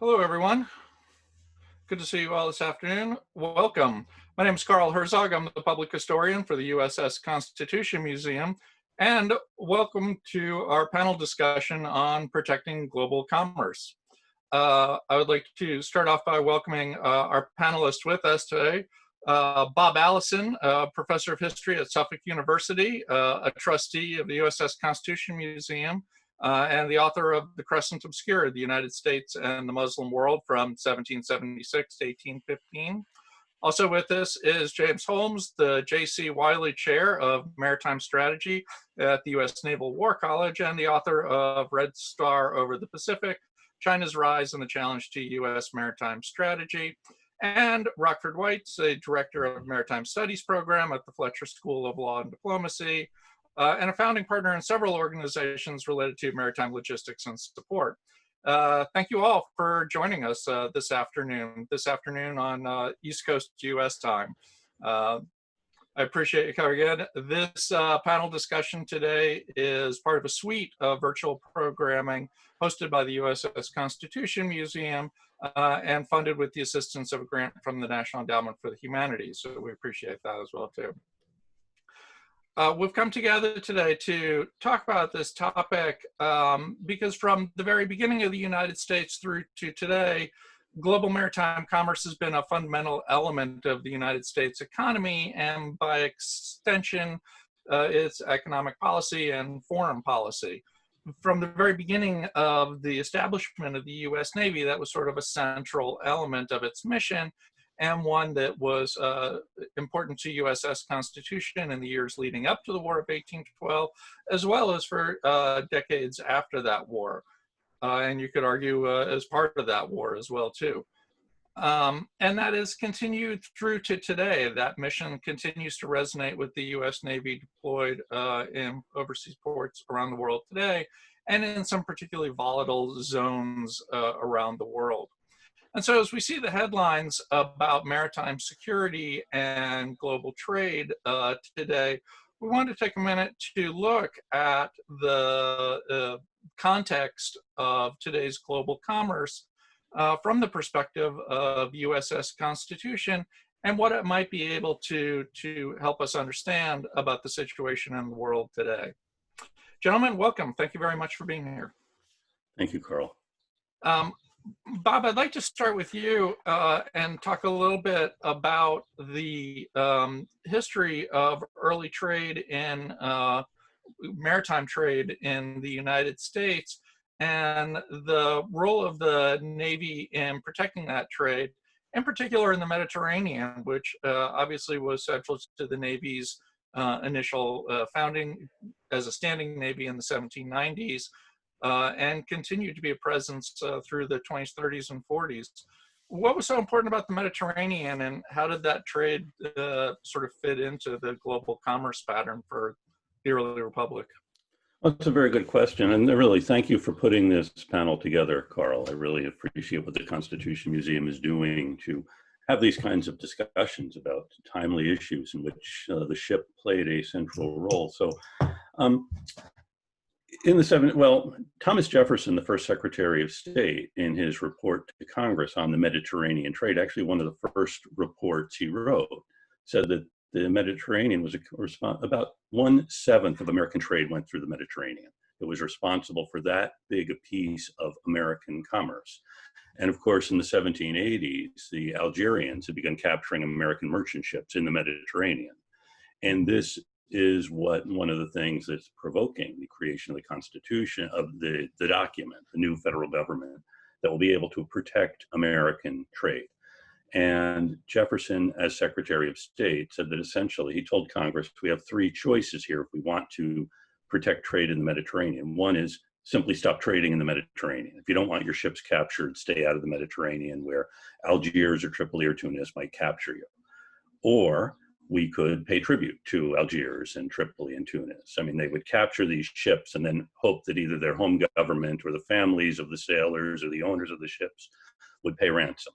Hello, everyone. Good to see you all this afternoon. Welcome. My name is Carl Herzog. I'm the public historian for the USS Constitution Museum, and welcome to our panel discussion on protecting global commerce. I would like to start off by welcoming our panelists with us today. Bob Allison, professor of history at Suffolk University, a trustee of the USS Constitution Museum, and the author of The Crescent Obscure, the United States and the Muslim World from 1776 to 1815. Also with us is James Holmes, the J.C. Wylie Chair of Maritime Strategy at the U.S. Naval War College and the author of Red Star Over the Pacific, China's Rise and the Challenge to U.S. Maritime Strategy, and Rockford Weitz, a Director of Maritime Studies Program at the Fletcher School of Law and Diplomacy, and a founding partner in several organizations related to maritime logistics and support. Thank you all for joining us this afternoon on East Coast US time. I appreciate you coming in. This panel discussion today is part of a suite of virtual programming hosted by the USS Constitution Museum and funded with the assistance of a grant from the National Endowment for the Humanities. So we appreciate that as well too. We've come together today to talk about this topic because from the very beginning of the United States through to today, global maritime commerce has been a fundamental element of the United States economy and by extension, its economic policy and foreign policy. From the very beginning of the establishment of the US Navy, that was sort of a central element of its mission and one that was important to USS Constitution in the years leading up to the War of 1812, as well as for decades after that war. And you could argue as part of that war as well too. And that has continued through to today. That mission continues to resonate with the US Navy deployed in overseas ports around the world today, and in some particularly volatile zones around the world. And so as we see the headlines about maritime security and global trade today, we want to take a minute to look at the context of today's global commerce from the perspective of USS Constitution and what it might be able to help us understand about the situation in the world today. Gentlemen, welcome. Thank you very much for being here. Thank you, Carl. Bob, I'd like to start with you and talk a little bit about the history of early trade in maritime trade in the United States and the role of the Navy in protecting that trade, in particular in the Mediterranean, which obviously was central to the Navy's initial founding as a standing Navy in the 1790s. And continued to be a presence through the 20s, 30s, and 40s. What was so important about the Mediterranean, and how did that trade sort of fit into the global commerce pattern for the early republic? Well, that's a very good question, and really thank you for putting this panel together, Carl. I really appreciate what the Constitution Museum is doing to have these kinds of discussions about timely issues in which the ship played a central role. So. Thomas Jefferson, the first Secretary of State, in his report to Congress on the Mediterranean trade, actually one of the first reports he wrote, said that the Mediterranean was about 1/7 of American trade went through the Mediterranean. It was responsible for that big a piece of American commerce. And of course, in the 1780s, the Algerians had begun capturing American merchant ships in the Mediterranean. And this is one of the things that's provoking the creation of the Constitution, of the document, the new federal government that will be able to protect American trade. And Jefferson, as Secretary of State, said that essentially he told Congress, we have three choices here if we want to protect trade in the Mediterranean. One is simply stop trading in the Mediterranean. If you don't want your ships captured, stay out of the Mediterranean where Algiers or Tripoli or Tunis might capture you. Or we could pay tribute to Algiers and Tripoli and Tunis. I mean, they would capture these ships and then hope that either their home government or the families of the sailors or the owners of the ships would pay ransom.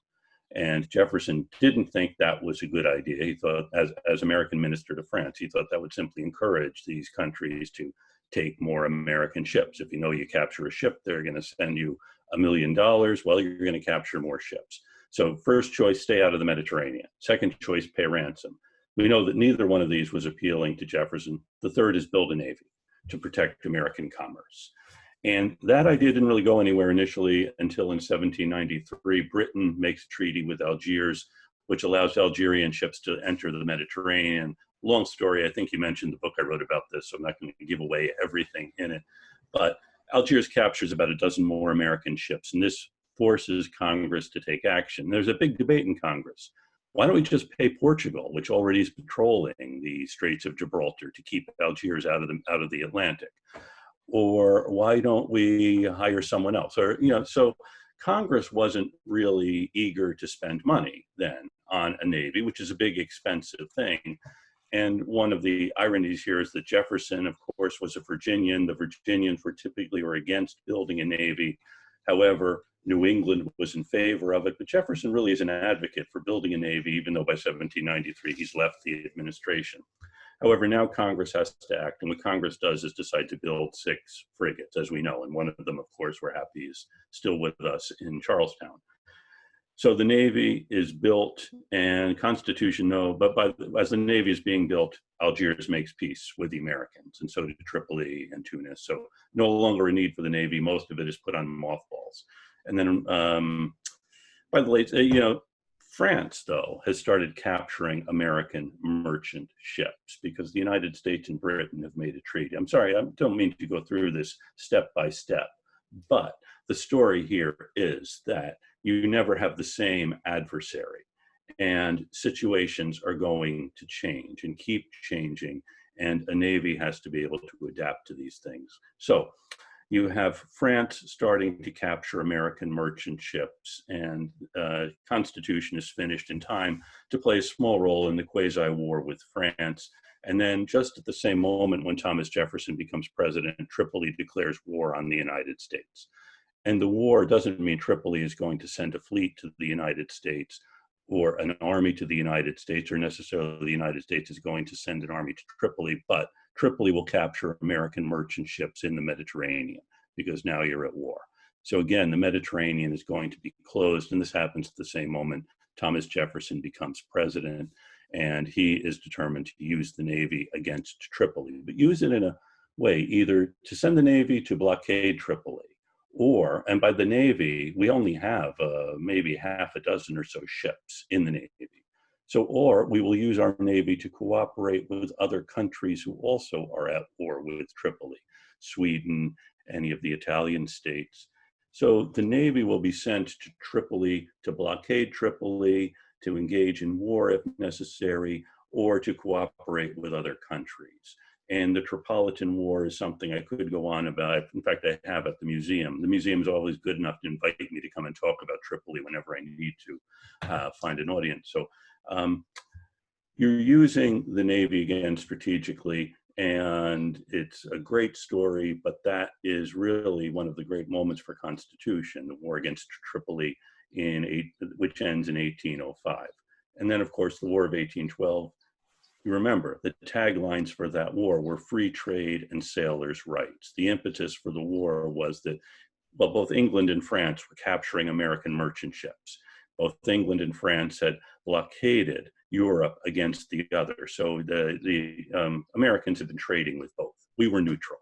And Jefferson didn't think that was a good idea. He thought, as American minister to France, he thought that would simply encourage these countries to take more American ships. If you know you capture a ship, they're going to send you $1 million. Well, you're going to capture more ships. So first choice, stay out of the Mediterranean. Second choice, pay ransom. We know that neither one of these was appealing to Jefferson. The third is build a navy to protect American commerce. And that idea didn't really go anywhere initially until in 1793, Britain makes a treaty with Algiers, which allows Algerian ships to enter the Mediterranean. Long story, I think you mentioned the book I wrote about this, so I'm not going to give away everything in it. But Algiers captures about a dozen more American ships, and this forces Congress to take action. There's a big debate in Congress. Why don't we just pay Portugal, which already is patrolling the Straits of Gibraltar, to keep Algiers out of the Atlantic? Or why don't we hire someone else? Or, so Congress wasn't really eager to spend money then on a navy, which is a big, expensive thing. And one of the ironies here is that Jefferson, of course, was a Virginian. The Virginians were against building a navy. However, New England was in favor of it. But Jefferson really is an advocate for building a navy, even though by 1793 he's left the administration. However, now Congress has to act, and what Congress does is decide to build 6 frigates, as we know, and one of them, of course, we're happy is still with us in Charlestown. So the Navy is built, and Constitution, but as the Navy is being built, Algiers makes peace with the Americans, and so do Tripoli and Tunis. So no longer a need for the Navy. Most of it is put on mothballs. And then by the late, France, though, has started capturing American merchant ships because the United States and Britain have made a treaty. I'm sorry, I don't mean to go through this step by step, but the story here is that you never have the same adversary, and situations are going to change and keep changing, and a Navy has to be able to adapt to these things. So you have France starting to capture American merchant ships, and Constitution is finished in time to play a small role in the quasi-war with France. And then just at the same moment when Thomas Jefferson becomes president, Tripoli declares war on the United States. And the war doesn't mean Tripoli is going to send a fleet to the United States or an army to the United States, or necessarily the United States is going to send an army to Tripoli, but Tripoli will capture American merchant ships in the Mediterranean because now you're at war. So again, the Mediterranean is going to be closed, and this happens at the same moment Thomas Jefferson becomes president, and he is determined to use the Navy against Tripoli, but use it in a way either to send the Navy to blockade Tripoli, and by the Navy, we only have maybe half a dozen or so ships in the Navy. So, or we will use our Navy to cooperate with other countries who also are at war with Tripoli, Sweden, any of the Italian states. So the Navy will be sent to Tripoli to blockade Tripoli, to engage in war if necessary, or to cooperate with other countries. And the Tripolitan War is something I could go on about. In fact, I have at the museum. The museum is always good enough to invite me to come and talk about Tripoli whenever I need to find an audience. So you're using the Navy again strategically, and it's a great story, but that is really one of the great moments for Constitution, the war against Tripoli, which ends in 1805. And then, of course, the War of 1812. You remember, the taglines for that war were free trade and sailors' rights. The impetus for the war was that, both England and France were capturing American merchant ships. Both England and France had blockaded Europe against the other. So the Americans had been trading with both. We were neutral.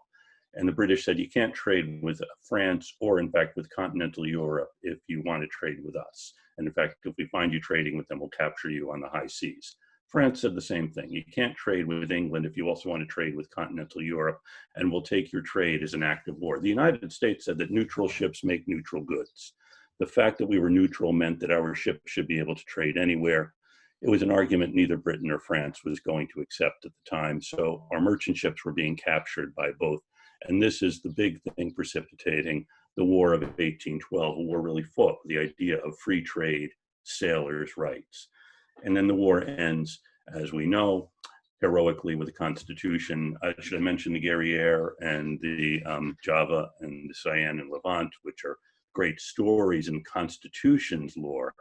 And the British said, you can't trade with France or, in fact, with continental Europe if you want to trade with us. And in fact, if we find you trading with them, we'll capture you on the high seas. France said the same thing. You can't trade with England if you also want to trade with continental Europe, and we'll take your trade as an act of war. The United States said that neutral ships make neutral goods. The fact that we were neutral meant that our ships should be able to trade anywhere. It was an argument neither Britain or France was going to accept at the time. So our merchant ships were being captured by both. And this is the big thing precipitating the War of 1812, a war really fought with the idea of free trade, sailors' rights. And then the war ends, as we know, heroically with the Constitution. Should I mention the Guerriere and the Java and the Cyan and Levant, which are great stories in Constitution's lore,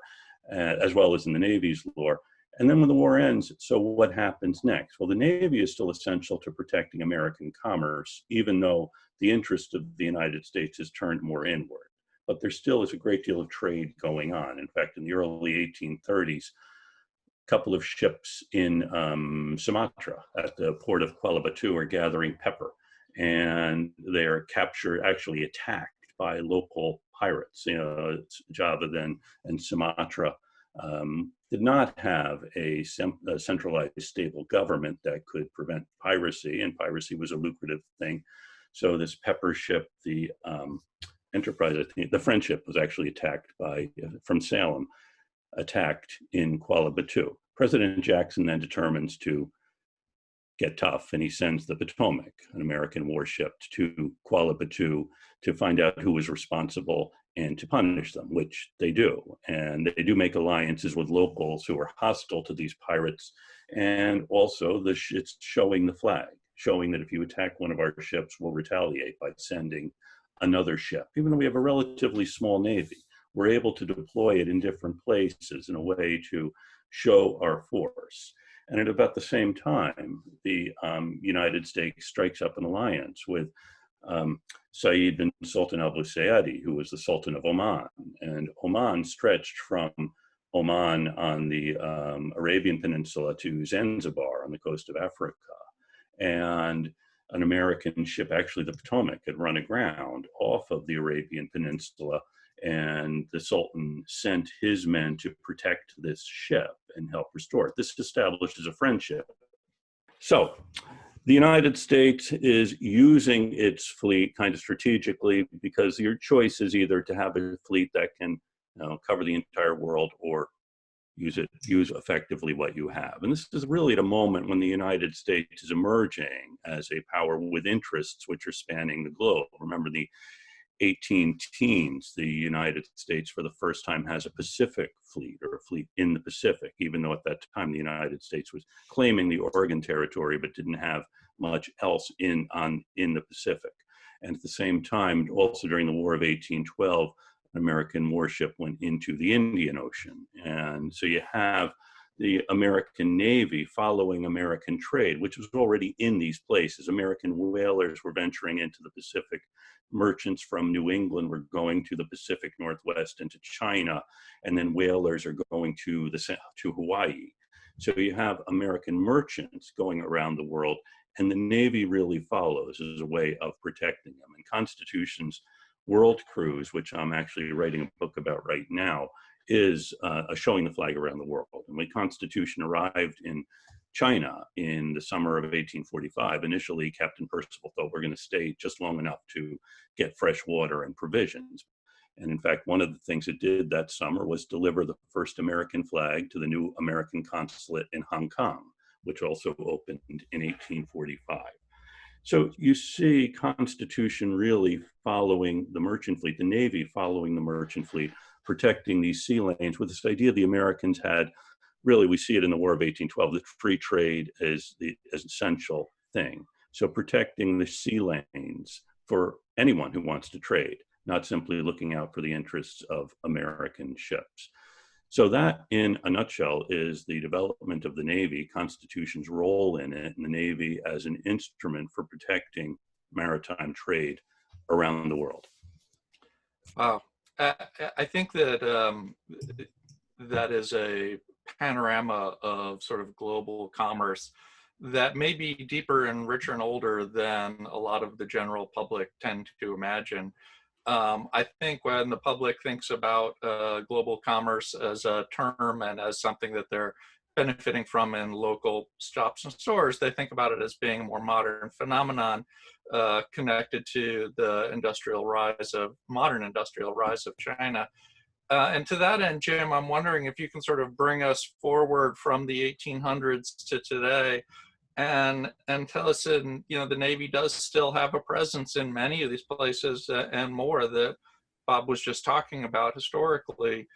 as well as in the Navy's lore. And then when the war ends, so what happens next? Well, the Navy is still essential to protecting American commerce, even though the interest of the United States has turned more inward. But there still is a great deal of trade going on. In fact, in the early 1830s, a couple of ships in Sumatra at the port of Kuala Batu are gathering pepper, and they are captured, actually attacked by local pirates. Java then and Sumatra did not have a centralized, stable government that could prevent piracy, and piracy was a lucrative thing. So this pepper ship, the Enterprise, I think, the Friendship, was actually attacked from Salem, attacked in Kuala Batu. President Jackson then determines to get tough, and he sends the Potomac, an American warship, to Kuala Batu to find out who was responsible and to punish them, which they do. And they do make alliances with locals who are hostile to these pirates. And also it's showing the flag, showing that if you attack one of our ships, we'll retaliate by sending another ship. Even though we have a relatively small Navy, we're able to deploy it in different places in a way to show our force. And at about the same time, the United States strikes up an alliance with Saeed bin Sultan al-Busaidi, who was the Sultan of Oman. And Oman stretched from Oman on the Arabian Peninsula to Zanzibar on the coast of Africa. And an American ship, actually the Potomac, had run aground off of the Arabian Peninsula, and the Sultan sent his men to protect this ship and help restore it. This establishes a friendship. So the United States is using its fleet kind of strategically, because your choice is either to have a fleet that can cover the entire world, or use effectively what you have. And this is really at a moment when the United States is emerging as a power with interests which are spanning the globe. Remember, the 18 teens, the United States for the first time has a Pacific fleet, or a fleet in the Pacific, even though at that time the United States was claiming the Oregon Territory but didn't have much else in the Pacific. And at the same time, also during the War of 1812, an American warship went into the Indian Ocean. And so you have the American Navy following American trade, which was already in these places. American whalers were venturing into the Pacific. Merchants from New England were going to the Pacific Northwest and to China, and then whalers are going to Hawaii. So you have American merchants going around the world, and the Navy really follows as a way of protecting them. And Constitution's World Cruise, which I'm actually writing a book about right now, is showing the flag around the world. And when Constitution arrived in China in the summer of 1845, initially Captain Percival thought we're going to stay just long enough to get fresh water and provisions. And in fact, one of the things it did that summer was deliver the first American flag to the new American consulate in Hong Kong, which also opened in 1845. So you see Constitution really following the merchant fleet, the Navy following the merchant fleet, protecting these sea lanes with this idea the Americans had. Really, we see it in the War of 1812, that free trade is the essential thing. So protecting the sea lanes for anyone who wants to trade, not simply looking out for the interests of American ships. So that, in a nutshell, is the development of the Navy, Constitution's role in it, and the Navy as an instrument for protecting maritime trade around the world. Wow. I think that that is a panorama of sort of global commerce that may be deeper and richer and older than a lot of the general public tend to imagine. I think when the public thinks about global commerce as a term and as something that they're benefiting from in local shops and stores, they think about it as being a more modern phenomenon connected to the modern industrial rise of China. And to that end, Jim, I'm wondering if you can sort of bring us forward from the 1800s to today, and tell us, the Navy does still have a presence in many of these places and more that Bob was just talking about historically.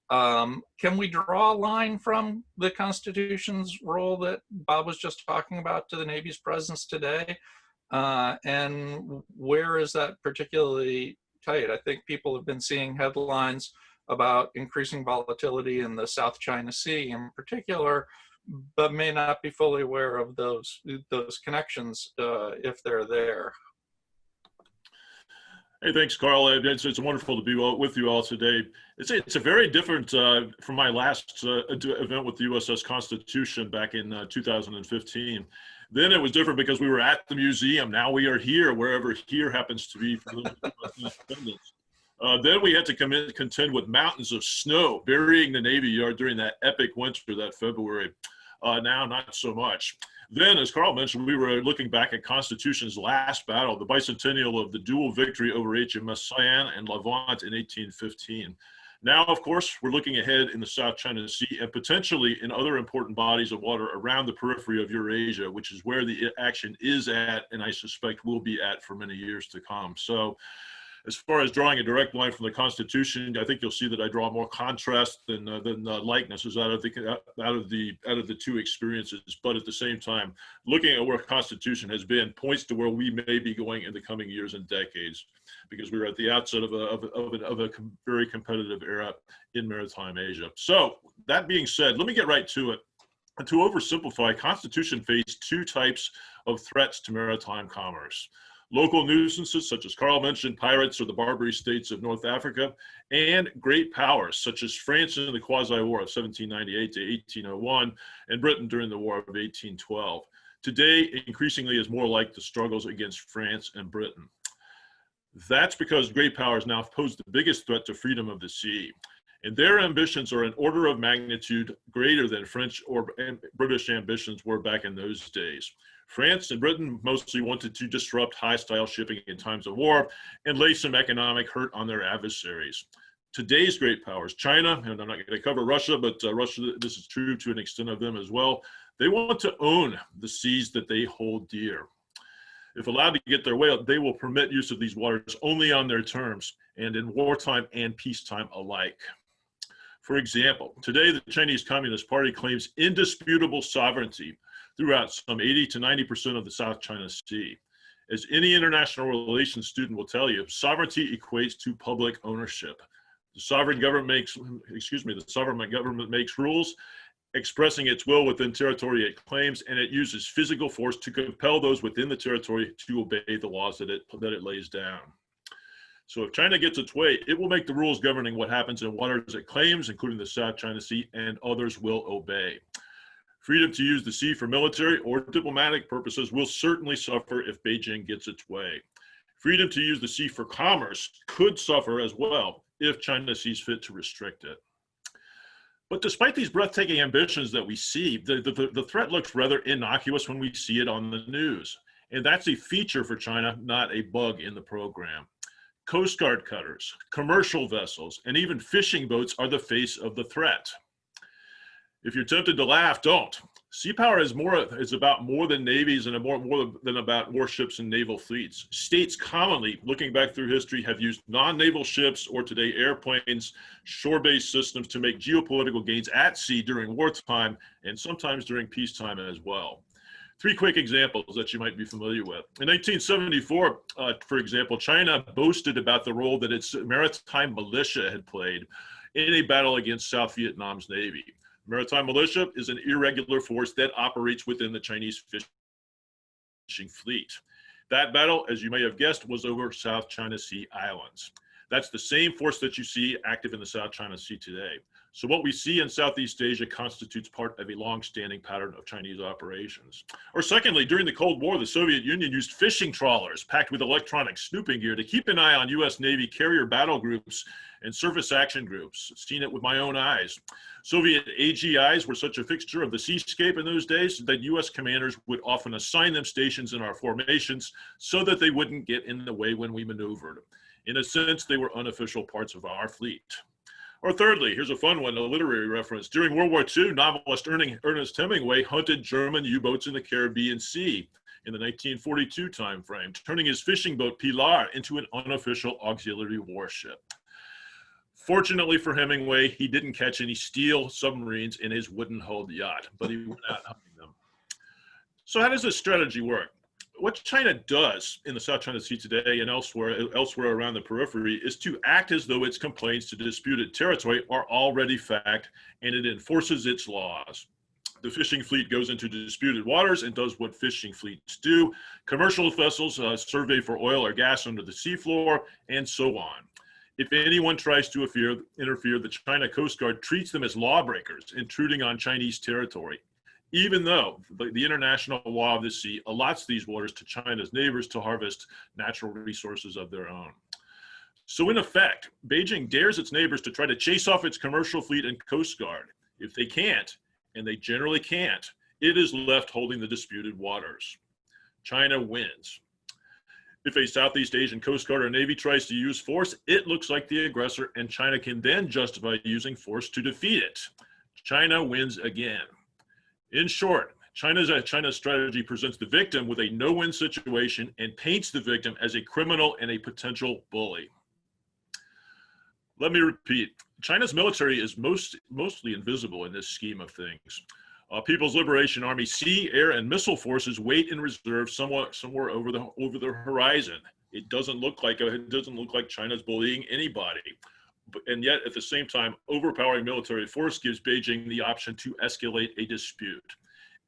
Can we draw a line from the Constitution's role that Bob was just talking about to the Navy's presence today? And where is that particularly tight? I think people have been seeing headlines about increasing volatility in the South China Sea in particular, but may not be fully aware of those connections if they're there. Hey, thanks, Carl. It's wonderful to be with you all today. It's a very different from my last event with the USS Constitution back in 2015. Then it was different because we were at the museum. Now we are here, wherever here happens to be for the independence. Then we had to contend with mountains of snow burying the Navy Yard during that epic winter that February. Now, not so much. Then, as Carl mentioned, we were looking back at Constitution's last battle, the bicentennial of the dual victory over HMS Cyan and Levant in 1815. Now, of course, we're looking ahead in the South China Sea and potentially in other important bodies of water around the periphery of Eurasia, which is where the action is at, and I suspect will be at for many years to come. So, as far as drawing a direct line from the Constitution, I think you'll see that I draw more contrast than likenesses out of the two experiences. But at the same time, looking at where the Constitution has been points to where we may be going in the coming years and decades, because we're at the outset of a very competitive era in maritime Asia. So that being said, let me get right to it. And to oversimplify, Constitution faced two types of threats to maritime commerce. Local nuisances, such as Carl mentioned, pirates or the Barbary states of North Africa, and great powers, such as France in the Quasi-War of 1798 to 1801, and Britain during the War of 1812. Today, increasingly, is more like the struggles against France and Britain. That's because great powers now pose the biggest threat to freedom of the sea, and their ambitions are an order of magnitude greater than French or British ambitions were back in those days. France and Britain mostly wanted to disrupt high-style shipping in times of war and lay some economic hurt on their adversaries. Today's great powers, China, and I'm not going to cover Russia, but Russia, this is true to an extent of them as well, they want to own the seas that they hold dear. If allowed to get their way, they will permit use of these waters only on their terms and in wartime and peacetime alike. For example, today the Chinese Communist Party claims indisputable sovereignty throughout some 80 to 90% of the South China Sea. As any international relations student will tell you, sovereignty equates to public ownership. The sovereign government makes rules, expressing its will within territory it claims, and it uses physical force to compel those within the territory to obey the laws that it lays down. So if China gets its way, it will make the rules governing what happens in waters it claims, including the South China Sea, and others will obey. Freedom to use the sea for military or diplomatic purposes will certainly suffer if Beijing gets its way. Freedom to use the sea for commerce could suffer as well if China sees fit to restrict it. But despite these breathtaking ambitions that we see, the threat looks rather innocuous when we see it on the news. And that's a feature for China, not a bug in the program. Coast Guard cutters, commercial vessels, and even fishing boats are the face of the threat. If you're tempted to laugh, don't. Sea power is about more than navies and more than about warships and naval fleets. States commonly, looking back through history, have used non-naval ships or today airplanes, shore-based systems to make geopolitical gains at sea during wartime and sometimes during peacetime as well. Three quick examples that you might be familiar with. In 1974, for example, China boasted about the role that its maritime militia had played in a battle against South Vietnam's Navy. Maritime militia is an irregular force that operates within the Chinese fishing fleet. That battle, as you may have guessed, was over South China Sea islands. That's the same force that you see active in the South China Sea today. So what we see in Southeast Asia constitutes part of a long-standing pattern of Chinese operations. Or secondly, during the Cold War, the Soviet Union used fishing trawlers packed with electronic snooping gear to keep an eye on US Navy carrier battle groups and surface action groups. I've seen it with my own eyes. Soviet AGIs were such a fixture of the seascape in those days that US commanders would often assign them stations in our formations so that they wouldn't get in the way when we maneuvered. In a sense, they were unofficial parts of our fleet. Or thirdly, here's a fun one, a literary reference. During World War II, novelist Ernest Hemingway hunted German U-boats in the Caribbean Sea in the 1942 timeframe, turning his fishing boat Pilar into an unofficial auxiliary warship. Fortunately for Hemingway, he didn't catch any steel submarines in his wooden-hulled yacht, but he went out hunting them. So how does this strategy work? what China does in the South China Sea today and elsewhere around the periphery is to act as though its complaints to disputed territory are already fact, and it enforces its laws. The fishing fleet goes into disputed waters and does what fishing fleets do. Commercial vessels survey for oil or gas under the seafloor, and so on. If anyone tries to interfere, the China Coast Guard treats them as lawbreakers, intruding on Chinese territory, even though the international law of the sea allots these waters to China's neighbors to harvest natural resources of their own. So in effect, Beijing dares its neighbors to try to chase off its commercial fleet and Coast Guard. If they can't, and they generally can't, it is left holding the disputed waters. China wins. If a Southeast Asian Coast Guard or Navy tries to use force, it looks like the aggressor, and China can then justify using force to defeat it. China wins again. In short, China's strategy presents the victim with a no-win situation and paints the victim as a criminal and a potential bully. Let me repeat, China's military is mostly invisible in this scheme of things. People's Liberation Army sea, air, and missile forces wait in reserve somewhere over the horizon. It doesn't look like China's bullying anybody. And yet, at the same time, overpowering military force gives Beijing the option to escalate a dispute.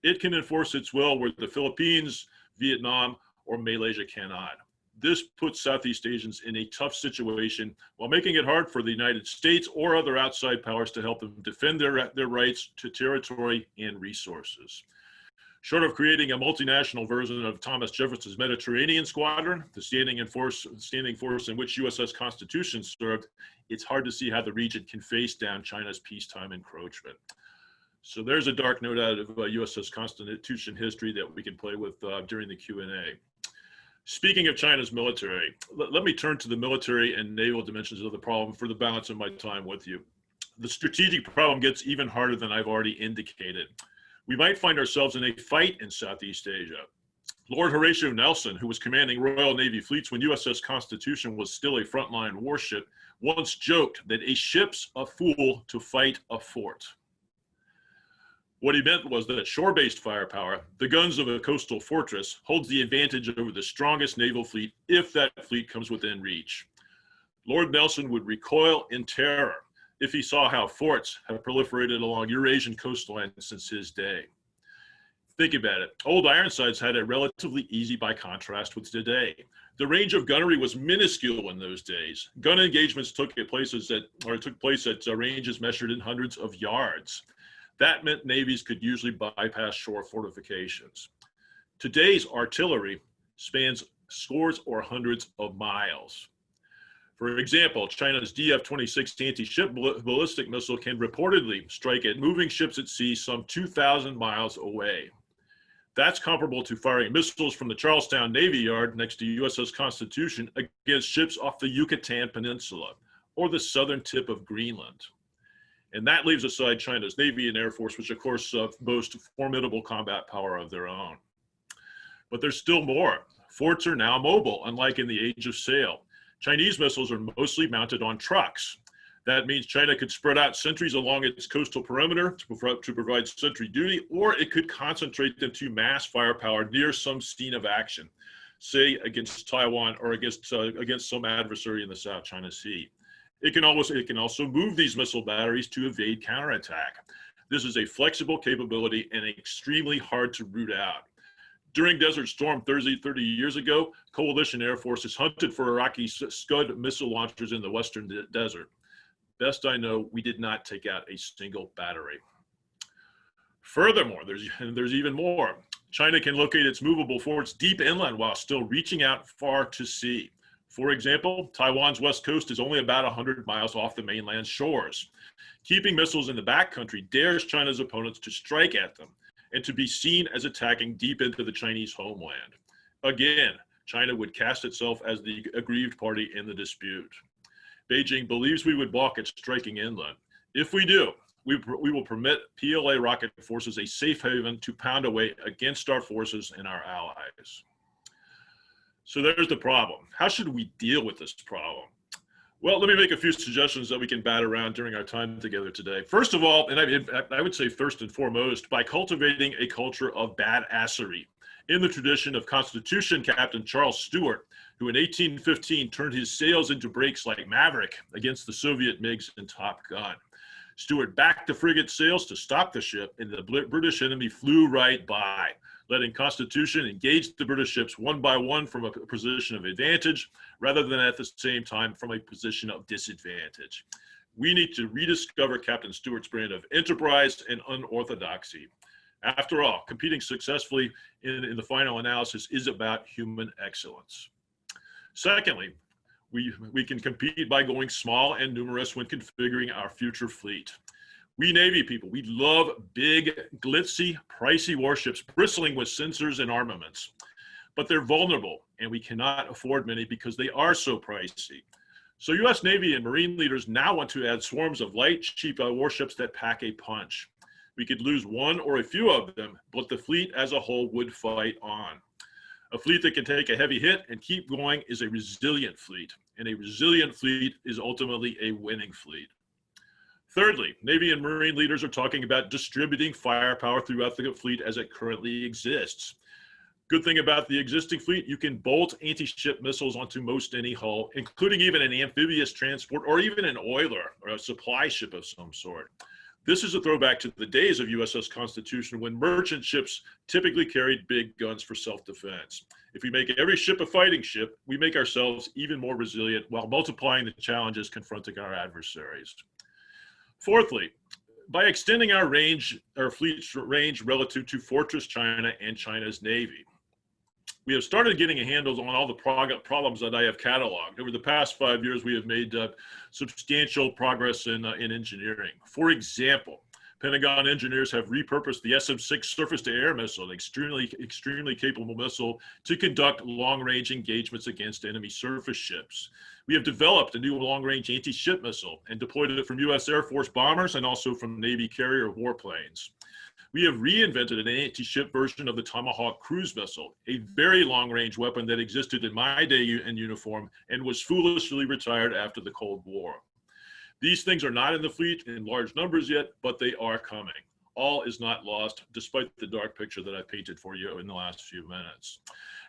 It can enforce its will where the Philippines, Vietnam, or Malaysia cannot. This puts Southeast Asians in a tough situation while making it hard for the United States or other outside powers to help them defend their rights to territory and resources. Short of creating a multinational version of Thomas Jefferson's Mediterranean Squadron, the standing force in which USS Constitution served, it's hard to see how the region can face down China's peacetime encroachment. So there's a dark note out of USS Constitution history that we can play with during the Q&A. Speaking of China's military, let me turn to the military and naval dimensions of the problem for the balance of my time with you. The strategic problem gets even harder than I've already indicated. We might find ourselves in a fight in Southeast Asia. Lord Horatio Nelson, who was commanding Royal Navy fleets when USS Constitution was still a frontline warship, once joked that a ship's a fool to fight a fort. What he meant was that shore-based firepower, the guns of a coastal fortress, holds the advantage over the strongest naval fleet if that fleet comes within reach. Lord Nelson would recoil in terror if he saw how forts have proliferated along Eurasian coastlines since his day. Think about it. Old Ironsides had it relatively easy by contrast with today. The range of gunnery was minuscule in those days. Gun engagements took place at ranges measured in hundreds of yards. That meant navies could usually bypass shore fortifications. Today's artillery spans scores or hundreds of miles. For example, China's DF-26 anti-ship ballistic missile can reportedly strike at moving ships at sea some 2,000 miles away. That's comparable to firing missiles from the Charlestown Navy Yard next to USS Constitution against ships off the Yucatan Peninsula or the southern tip of Greenland. And that leaves aside China's Navy and Air Force, which of course boast formidable combat power of their own. But there's still more. Forts are now mobile, unlike in the age of sail. Chinese missiles are mostly mounted on trucks. That means China could spread out sentries along its coastal perimeter to provide sentry duty, or it could concentrate them to mass firepower near some scene of action, say against Taiwan or against some adversary in the South China Sea. It can also move these missile batteries to evade counterattack. This is a flexible capability and extremely hard to root out. During Desert Storm 30 years ago, coalition air forces hunted for Iraqi Scud missile launchers in the western desert. Best I know, we did not take out a single battery. Furthermore, there's even more. China can locate its movable forts deep inland while still reaching out far to sea. For example, Taiwan's west coast is only about 100 miles off the mainland shores. Keeping missiles in the backcountry dares China's opponents to strike at them and to be seen as attacking deep into the Chinese homeland. Again, China would cast itself as the aggrieved party in the dispute. Beijing believes we would balk at striking inland. If we do, we will permit PLA rocket forces a safe haven to pound away against our forces and our allies. So there's the problem. How should we deal with this problem? Well, let me make a few suggestions that we can bat around during our time together today. First of all, and I would say first and foremost, by cultivating a culture of badassery. in the tradition of Constitution Captain Charles Stewart, who in 1815 turned his sails into brakes like Maverick against the Soviet MiGs and Top Gun. Stewart backed the frigate's sails to stop the ship, and the British enemy flew right by, letting Constitution engage the British ships one by one from a position of advantage, rather than at the same time from a position of disadvantage. We need to rediscover Captain Stewart's brand of enterprise and unorthodoxy. After all, competing successfully in the final analysis is about human excellence. Secondly, we can compete by going small and numerous when configuring our future fleet. We Navy people, we love big, glitzy, pricey warships bristling with sensors and armaments, but they're vulnerable and we cannot afford many because they are so pricey. So US Navy and Marine leaders now want to add swarms of light, cheap warships that pack a punch. We could lose one or a few of them, but the fleet as a whole would fight on. A fleet that can take a heavy hit and keep going is a resilient fleet, and a resilient fleet is ultimately a winning fleet. Thirdly, Navy and Marine leaders are talking about distributing firepower throughout the fleet as it currently exists. Good thing about the existing fleet, you can bolt anti-ship missiles onto most any hull, including even an amphibious transport or even an oiler or a supply ship of some sort. This is a throwback to the days of USS Constitution when merchant ships typically carried big guns for self-defense. If we make every ship a fighting ship, we make ourselves even more resilient while multiplying the challenges confronting our adversaries. Fourthly, by extending our fleet's range relative to Fortress China and China's Navy. We have started getting a handle on all the problems that I have cataloged. Over the past 5 years, we have made substantial progress in engineering. For example, Pentagon engineers have repurposed the SM-6 surface-to-air missile, an extremely capable missile, to conduct long-range engagements against enemy surface ships. We have developed a new long-range anti-ship missile and deployed it from U.S. Air Force bombers and also from Navy carrier warplanes. We have reinvented an anti-ship version of the Tomahawk cruise missile, a very long-range weapon that existed in my day in uniform and was foolishly retired after the Cold War. These things are not in the fleet in large numbers yet, but they are coming. All is not lost, despite the dark picture that I painted for you in the last few minutes.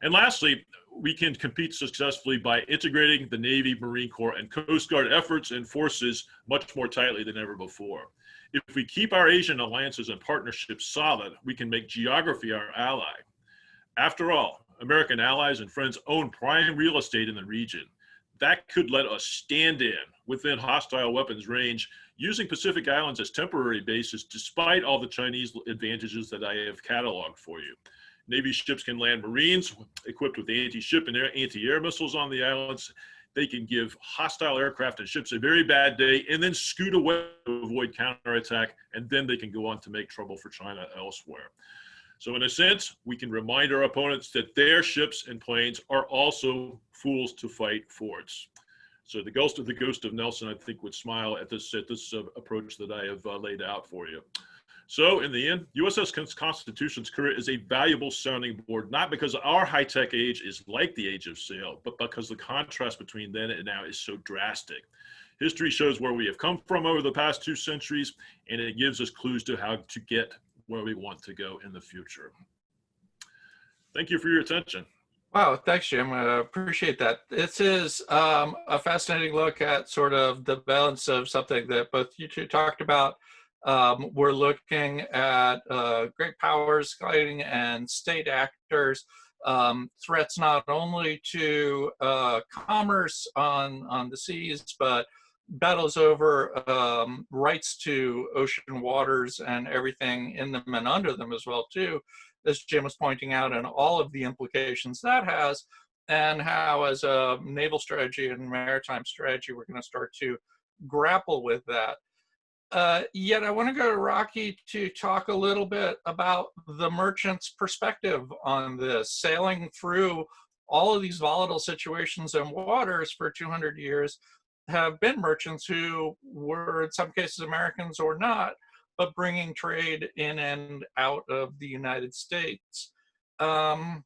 And lastly, we can compete successfully by integrating the Navy, Marine Corps, and Coast Guard efforts and forces much more tightly than ever before. If we keep our Asian alliances and partnerships solid, we can make geography our ally. After all, American allies and friends own prime real estate in the region. That could let us stand in within hostile weapons range, using Pacific Islands as temporary bases despite all the Chinese advantages that I have cataloged for you. Navy ships can land Marines equipped with anti-ship and anti-air missiles on the islands. They can give hostile aircraft and ships a very bad day and then scoot away to avoid counterattack, and then they can go on to make trouble for China elsewhere. So in a sense, we can remind our opponents that their ships and planes are also fools to fight forts. So the ghost of Nelson, I think, would smile at this approach that I have laid out for you. So in the end, USS Constitution's career is a valuable sounding board, not because our high-tech age is like the age of sail, but because the contrast between then and now is so drastic. History shows where we have come from over the past 2 centuries, and it gives us clues to how to get where we want to go in the future. Thank you for your attention. Wow, thanks, Jim. I appreciate that. This is a fascinating look at sort of the balance of something that both you two talked about. We're looking at great powers colliding and state actors, threats not only to commerce on the seas, but battles over rights to ocean waters and everything in them and under them as well too, as Jim was pointing out, and all of the implications that has, and how as a naval strategy and maritime strategy, we're going to start to grapple with that. Yet I want to go to Rocky to talk a little bit about the merchant's perspective on this, sailing through all of these volatile situations and waters for 200 years, have been merchants who were in some cases Americans or not, but bringing trade in and out of the United States. Rocky,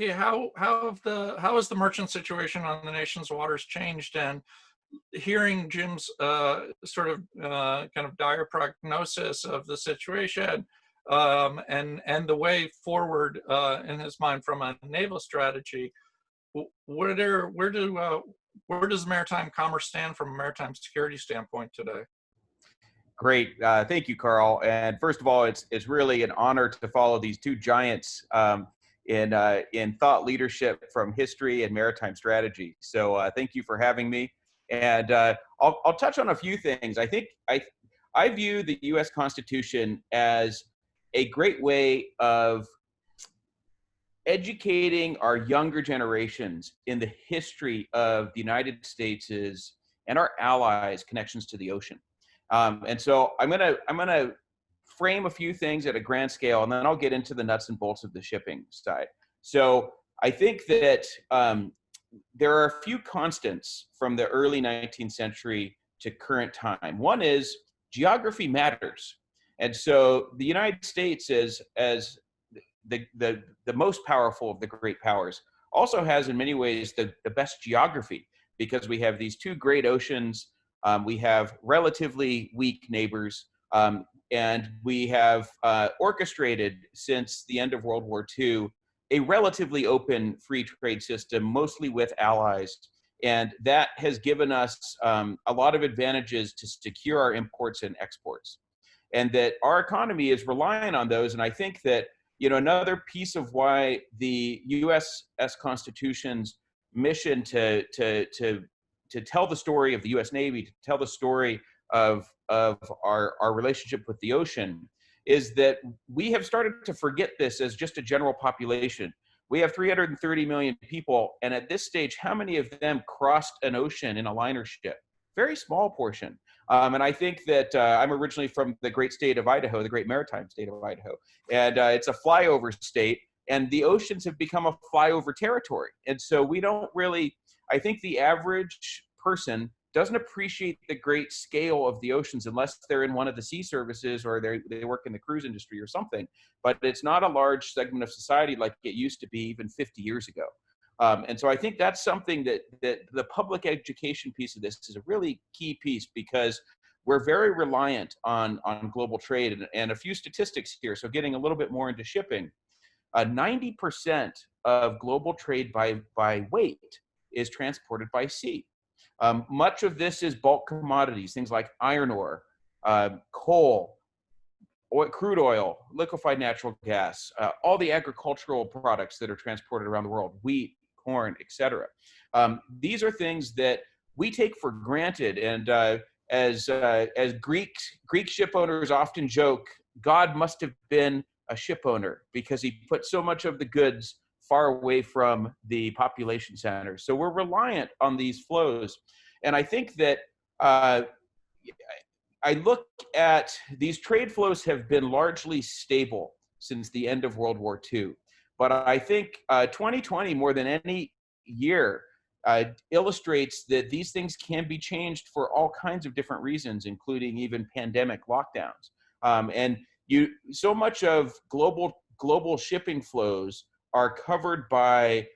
how has the merchant situation on the nation's waters changed? And hearing Jim's kind of dire prognosis of the situation, and the way forward in his mind from a naval strategy. Where does maritime commerce stand from a maritime security standpoint today? Great. Thank you, Carl. And first of all, it's really an honor to follow these two giants in thought leadership from history and maritime strategy. So thank you for having me. And I'll touch on a few things. I think I view the U.S. Constitution as a great way of educating our younger generations in the history of the United States's and our allies' connections to the ocean. And so I'm gonna frame a few things at a grand scale, and then I'll get into the nuts and bolts of the shipping side. So I think that there are a few constants from the early 19th century to current time. One is geography matters, and so the United States, as the most powerful of the great powers, also has in many ways the best geography, because we have these two great oceans. We have relatively weak neighbors, and we have orchestrated since the end of World War II a relatively open free trade system, mostly with allies. And that has given us a lot of advantages to secure our imports and exports. And that our economy is reliant on those. And I think that, you know, another piece of why the USS Constitution's mission to tell the story of the U.S. Navy, to tell the story of our relationship with the ocean, is that we have started to forget this as just a general population. We have 330 million people, and at this stage, how many of them crossed an ocean in a liner ship? Very small portion. And I think that I'm originally from the great state of Idaho, the great maritime state of Idaho, and it's a flyover state, and the oceans have become a flyover territory. And so we don't really, I think the average person doesn't appreciate the great scale of the oceans unless they're in one of the sea services or they work in the cruise industry or something. But it's not a large segment of society like it used to be even 50 years ago. And so I think that's something that the public education piece of this is a really key piece, because we're very reliant on global trade. And a few statistics here, so getting a little bit more into shipping, 90% of global trade by weight is transported by sea. Much of this is bulk commodities, things like iron ore, coal, crude oil, liquefied natural gas, all the agricultural products that are transported around the world, wheat, corn, etc. These are things that we take for granted. And as Greek ship owners often joke, God must have been a ship owner because he put so much of the goods far away from the population centers. So we're reliant on these flows. And I think that I look at these trade flows have been largely stable since the end of World War II. But I think 2020, more than any year, illustrates that these things can be changed for all kinds of different reasons, including even pandemic lockdowns. And so much of global shipping flows are covered by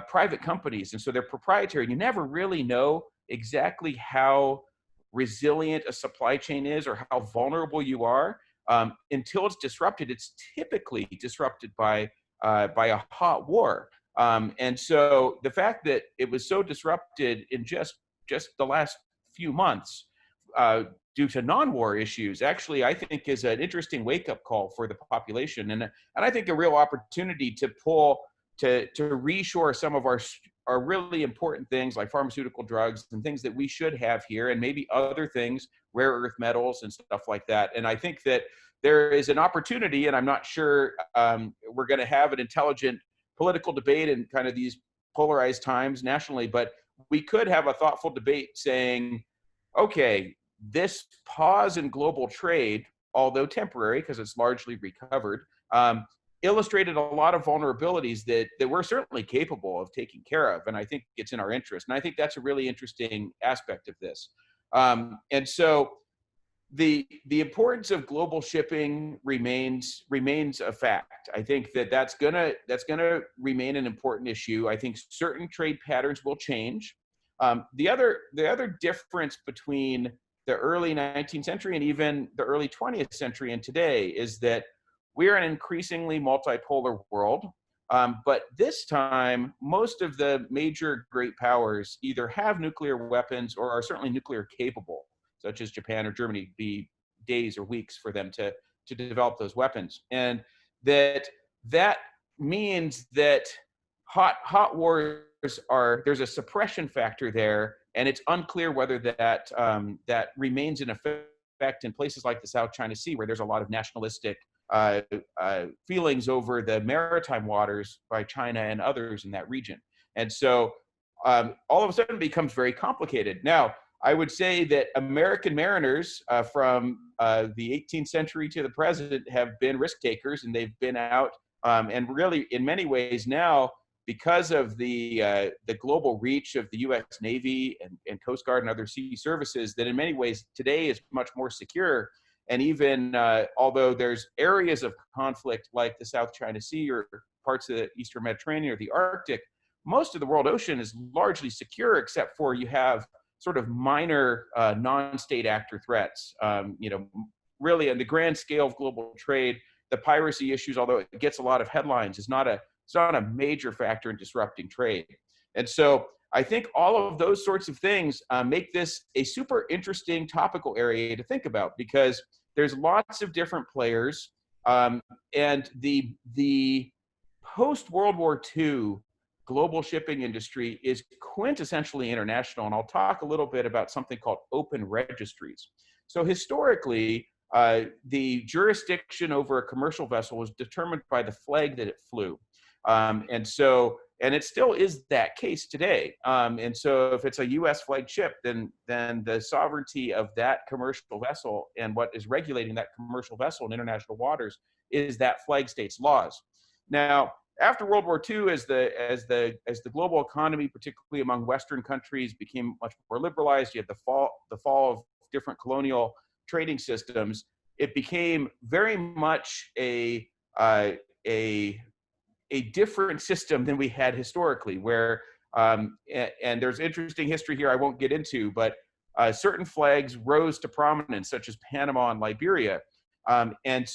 private companies, and so they're proprietary. You never really know exactly how resilient a supply chain is or how vulnerable you are until it's disrupted. It's typically disrupted by a hot war, and so the fact that it was so disrupted in just the last few months due to non-war issues, actually, I think is an interesting wake-up call for the population, and I think a real opportunity to reshore some of our really important things like pharmaceutical drugs and things that we should have here, and maybe other things, rare earth metals and stuff like that. And I think that there is an opportunity, and I'm not sure we're going to have an intelligent political debate in kind of these polarized times nationally, but we could have a thoughtful debate saying, okay, this pause in global trade, although temporary because it's largely recovered, illustrated a lot of vulnerabilities that we're certainly capable of taking care of. And I think it's in our interest. And I think that's a really interesting aspect of this. And so the importance of global shipping remains a fact. I think that's gonna remain an important issue. I think certain trade patterns will change. The other difference between the early 19th century and even the early 20th century and today is that we are an increasingly multipolar world. But this time, most of the major great powers either have nuclear weapons or are certainly nuclear capable, such as Japan or Germany. It'd be days or weeks for them to develop those weapons. And that means that hot wars there's a suppression factor there, and it's unclear whether that remains in effect in places like the South China Sea, where there's a lot of nationalistic feelings over the maritime waters by China and others in that region. And so all of a sudden it becomes very complicated. Now, I would say that American mariners from the 18th century to the present have been risk takers, and they've been out and really in many ways now, because of the global reach of the U.S. Navy and Coast Guard and other sea services, that in many ways today is much more secure. And even although there's areas of conflict like the South China Sea or parts of the Eastern Mediterranean or the Arctic, most of the world ocean is largely secure, except for you have sort of minor non-state actor threats. Really on the grand scale of global trade, the piracy issues, although it gets a lot of headlines, it's not a major factor in disrupting trade. And so I think all of those sorts of things make this a super interesting topical area to think about, because there's lots of different players, and the post-World War II global shipping industry is quintessentially international. And I'll talk a little bit about something called open registries. So historically, the jurisdiction over a commercial vessel was determined by the flag that it flew. And it still is that case today. And so if it's a US flagged ship, then the sovereignty of that commercial vessel and what is regulating that commercial vessel in international waters is that flag state's laws. Now, after World War II, as the global economy, particularly among Western countries, became much more liberalized, you had the fall of different colonial trading systems, it became very much a different system than we had historically, where, and there's interesting history here I won't get into, but certain flags rose to prominence, such as Panama and Liberia. And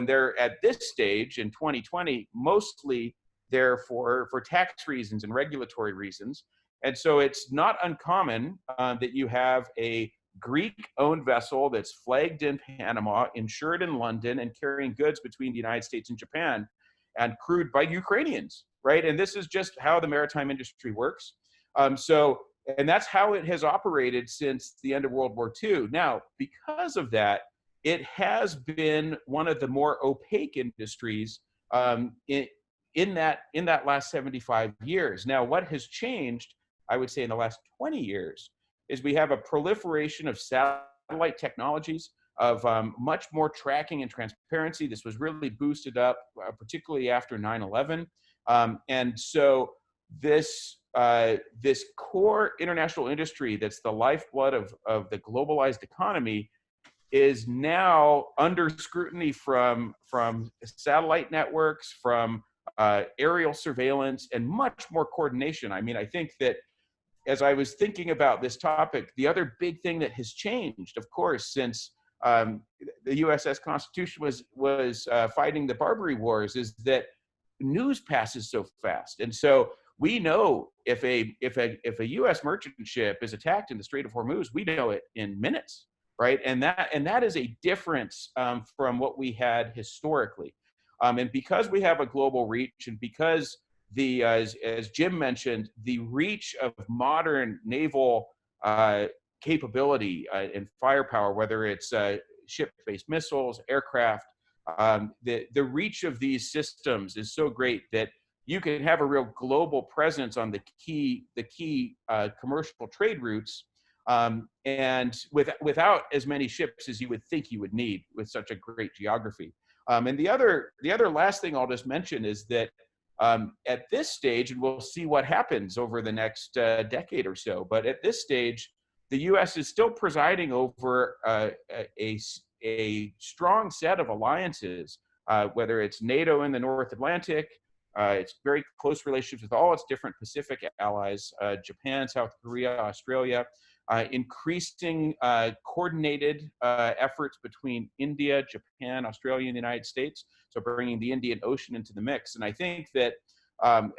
they're at this stage in 2020, mostly there for tax reasons and regulatory reasons. And so it's not uncommon that you have a Greek-owned vessel that's flagged in Panama, insured in London, and carrying goods between the United States and Japan, and crewed by Ukrainians, right? And this is just how the maritime industry works. And that's how it has operated since the end of World War II. Now, because of that, it has been one of the more opaque industries in that last 75 years. Now, what has changed, I would say, in the last 20 years is we have a proliferation of satellite technologies, of much more tracking and transparency. This was really boosted up, particularly after 9/11. And so this core international industry that's the lifeblood of the globalized economy is now under scrutiny from satellite networks, from aerial surveillance, and much more coordination. I mean, I think that as I was thinking about this topic, the other big thing that has changed, of course, since the USS Constitution was fighting the Barbary Wars, is that news passes so fast. And so we know if a U.S. merchant ship is attacked in the Strait of Hormuz, we know it in minutes, right? And that is a difference from what we had historically. And because we have a global reach, and because as Jim mentioned, the reach of modern naval capability and firepower, whether it's ship-based missiles, aircraft, the reach of these systems is so great that you can have a real global presence on the key commercial trade routes, and without as many ships as you would think you would need with such a great geography. And the other last thing I'll just mention is that at this stage, and we'll see what happens over the next decade or so, but at this stage, the U.S. is still presiding over a strong set of alliances, whether it's NATO in the North Atlantic, it's very close relationships with all its different Pacific allies, Japan, South Korea, Australia. increasing coordinated efforts between India, Japan, Australia, and the United States. So bringing the Indian Ocean into the mix. And I think that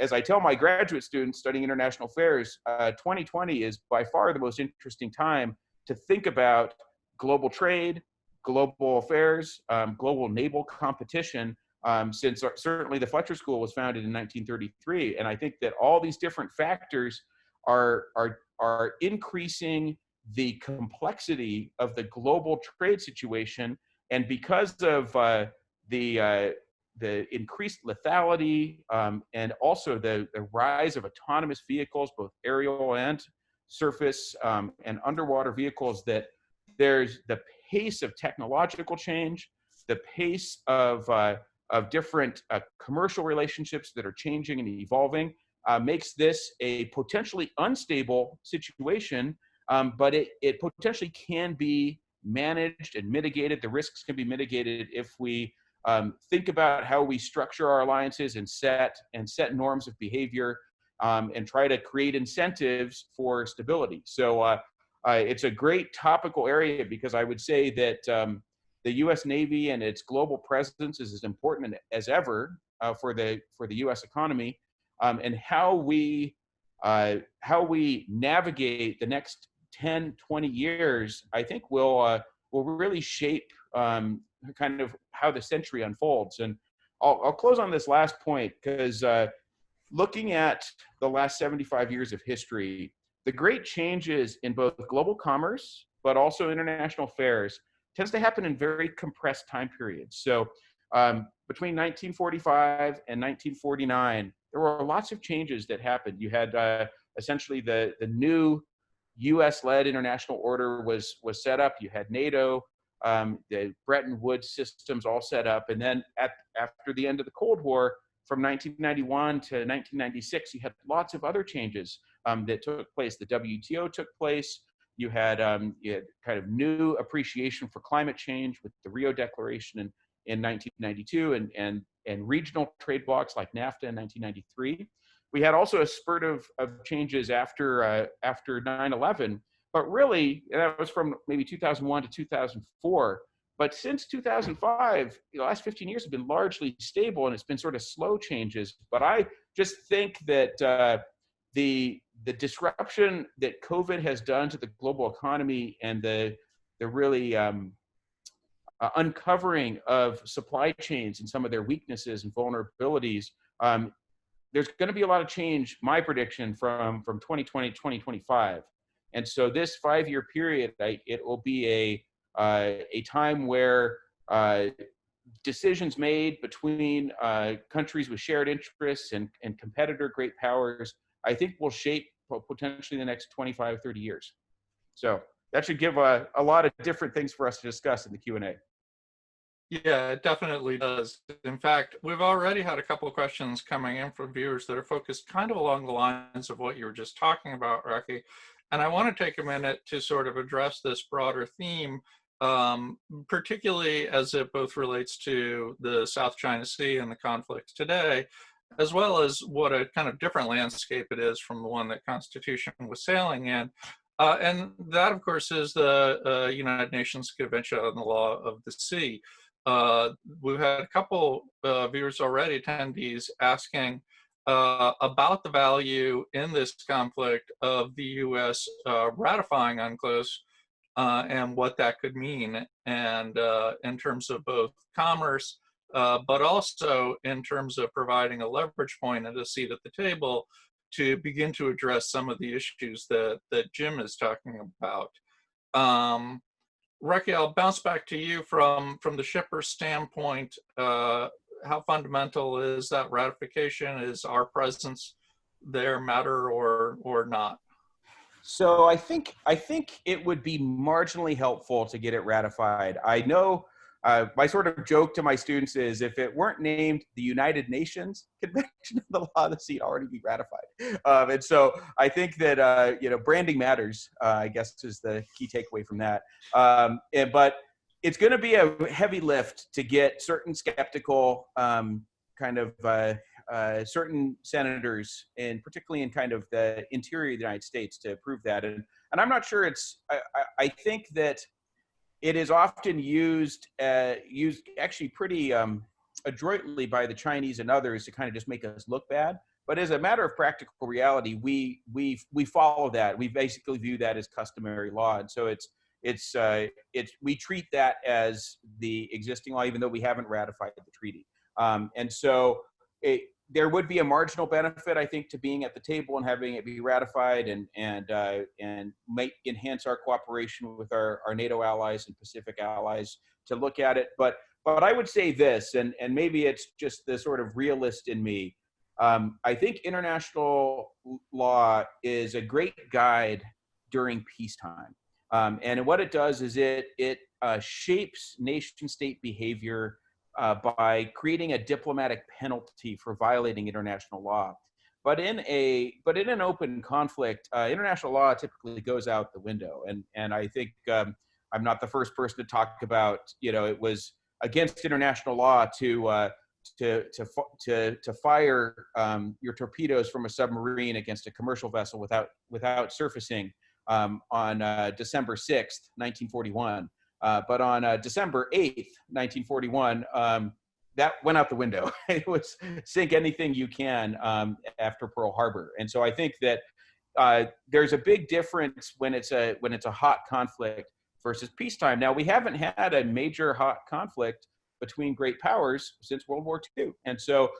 as I tell my graduate students studying international affairs, 2020 is by far the most interesting time to think about global trade, global affairs, global naval competition, since certainly the Fletcher School was founded in 1933. And I think that all these different factors are increasing the complexity of the global trade situation. And because of the increased lethality and also the rise of autonomous vehicles, both aerial and surface and underwater vehicles, that there's the pace of technological change, the pace of different commercial relationships that are changing and evolving, makes this a potentially unstable situation, but it potentially can be managed and mitigated. The risks can be mitigated if we think about how we structure our alliances and set norms of behavior and try to create incentives for stability. So it's a great topical area, because I would say that the U.S. Navy and its global presence is as important as ever for the U.S. economy, and how we navigate the next 10, 20 years, I think will really shape kind of how the century unfolds. And I'll close on this last point, because looking at the last 75 years of history, the great changes in both global commerce, but also international affairs, tends to happen in very compressed time periods. So between 1945 and 1949, there were lots of changes that happened. You had essentially the new US-led international order was set up. You had NATO, the Bretton Woods systems all set up. And then after the end of the Cold War, from 1991 to 1996, you had lots of other changes that took place. The WTO took place. You had kind of new appreciation for climate change with the Rio Declaration in 1992, and regional trade blocs like NAFTA in 1993. We had also a spurt of changes after 9/11, but really that was from maybe 2001 to 2004. But since 2005, the last 15 years have been largely stable, and it's been sort of slow changes. But I just think that the disruption that COVID has done to the global economy and the really uncovering of supply chains and some of their weaknesses and vulnerabilities, there's going to be a lot of change, my prediction, from 2020 to 2025. And so this 5-year period, it will be a time where decisions made between countries with shared interests and competitor great powers, I think will shape potentially the next 25, 30 years. So that should give a lot of different things for us to discuss in the Q&A. Yeah, it definitely does. In fact, we've already had a couple of questions coming in from viewers that are focused kind of along the lines of what you were just talking about, Rocky. And I want to take a minute to sort of address this broader theme, particularly as it both relates to the South China Sea and the conflicts today, as well as what a kind of different landscape it is from the one that Constitution was sailing in. And that, of course, is the United Nations Convention on the Law of the Sea. We've had a couple viewers already, attendees, asking about the value in this conflict of the U.S. Ratifying UNCLOS and what that could mean, and in terms of both commerce, but also in terms of providing a leverage point and a seat at the table to begin to address some of the issues that Jim is talking about. Rocky, I'll bounce back to you from the shipper standpoint. How fundamental is that ratification? Is our presence there matter or not? So I think it would be marginally helpful to get it ratified. I know my sort of joke to my students is, if it weren't named the United Nations Convention on the Law of the Sea, it'd already be ratified. And so I think that branding matters, I guess, is the key takeaway from that. But it's going to be a heavy lift to get certain skeptical kind of certain senators, and particularly in kind of the interior of the United States, to prove that. And I'm not sure it's. I think that it is often used actually pretty adroitly by the Chinese and others to kind of just make us look bad. But as a matter of practical reality, we follow that. We basically view that as customary law, and so we treat that as the existing law, even though we haven't ratified the treaty. And so there would be a marginal benefit, I think, to being at the table and having it be ratified, and might enhance our cooperation with our NATO allies and Pacific allies to look at it. But I would say this, and maybe it's just the sort of realist in me. I think international law is a great guide during peacetime. And what it does is it shapes nation-state behavior by creating a diplomatic penalty for violating international law. But in an open conflict, international law typically goes out the window. And I think I'm not the first person to talk about, it was against international law to fire your torpedoes from a submarine against a commercial vessel without surfacing on December 6th, 1941. But on December 8th, 1941, that went out the window. It was sink anything you can after Pearl Harbor. And so I think that there's a big difference when it's a hot conflict versus peacetime. Now, we haven't had a major hot conflict between great powers since World War II. And so,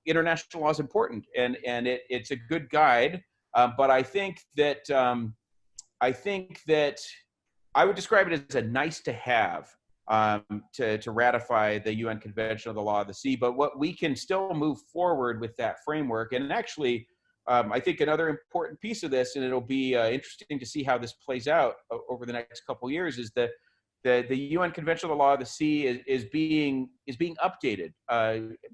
international law is important, and it's a good guide. But I think that I would describe it as a nice to have to ratify the UN Convention on the Law of the Sea. But what we can still move forward with that framework, and actually, I think another important piece of this, and it'll be interesting to see how this plays out over the next couple of years, is that the UN Convention on the Law of the Sea is being updated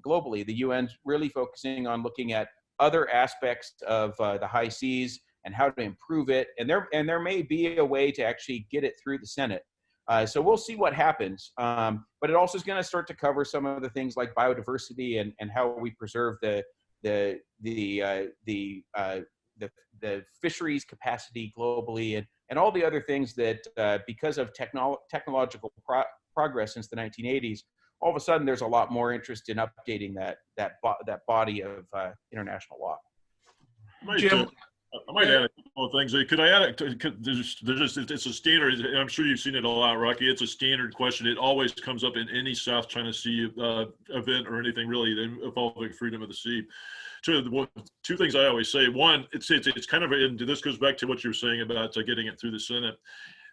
globally. The UN's really focusing on looking at other aspects of the high seas and how to improve it. And there may be a way to actually get it through the Senate. So we'll see what happens. But it also is going to start to cover some of the things like biodiversity and how we preserve the fisheries capacity globally, and all the other things that because of technological progress since the 1980s, all of a sudden there's a lot more interest in updating that body of international law. Jim, I might add a couple of things. Could I add? It's a standard. I'm sure you've seen it a lot, Rocky. It's a standard question. It always comes up in any South China Sea event or anything really involving freedom of the sea. Two things I always say. One, it's kind of, and this goes back to what you were saying about getting it through the Senate.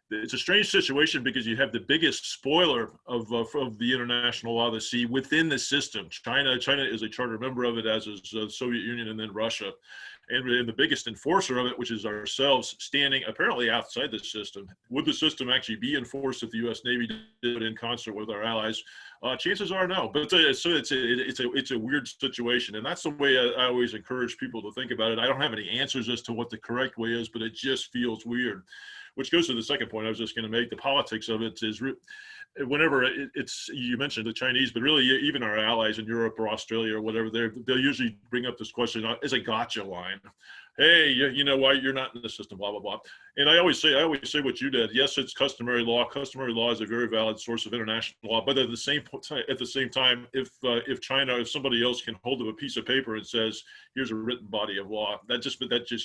It's a strange situation because you have the biggest spoiler of the international law of the sea within the system. China is a charter member of it, as is the Soviet Union and then Russia. And the biggest enforcer of it, which is ourselves, standing apparently outside the system. Would the system actually be enforced if the U.S. Navy did it in concert with our allies? Chances are no. But it's a weird situation, and that's the way I always encourage people to think about it. I don't have any answers as to what the correct way is, but it just feels weird. Which goes to the second point I was just going to make. The politics of it is, whenever it's, you mentioned the Chinese, but really even our allies in Europe or Australia or whatever, they'll usually bring up this question as a gotcha line. Hey, you know why you're not in the system, blah, blah, blah. And I always say what you did. Yes, it's customary law. Customary law is a very valid source of international law. But at the same time, if China, if somebody else can hold up a piece of paper and says, here's a written body of law, that just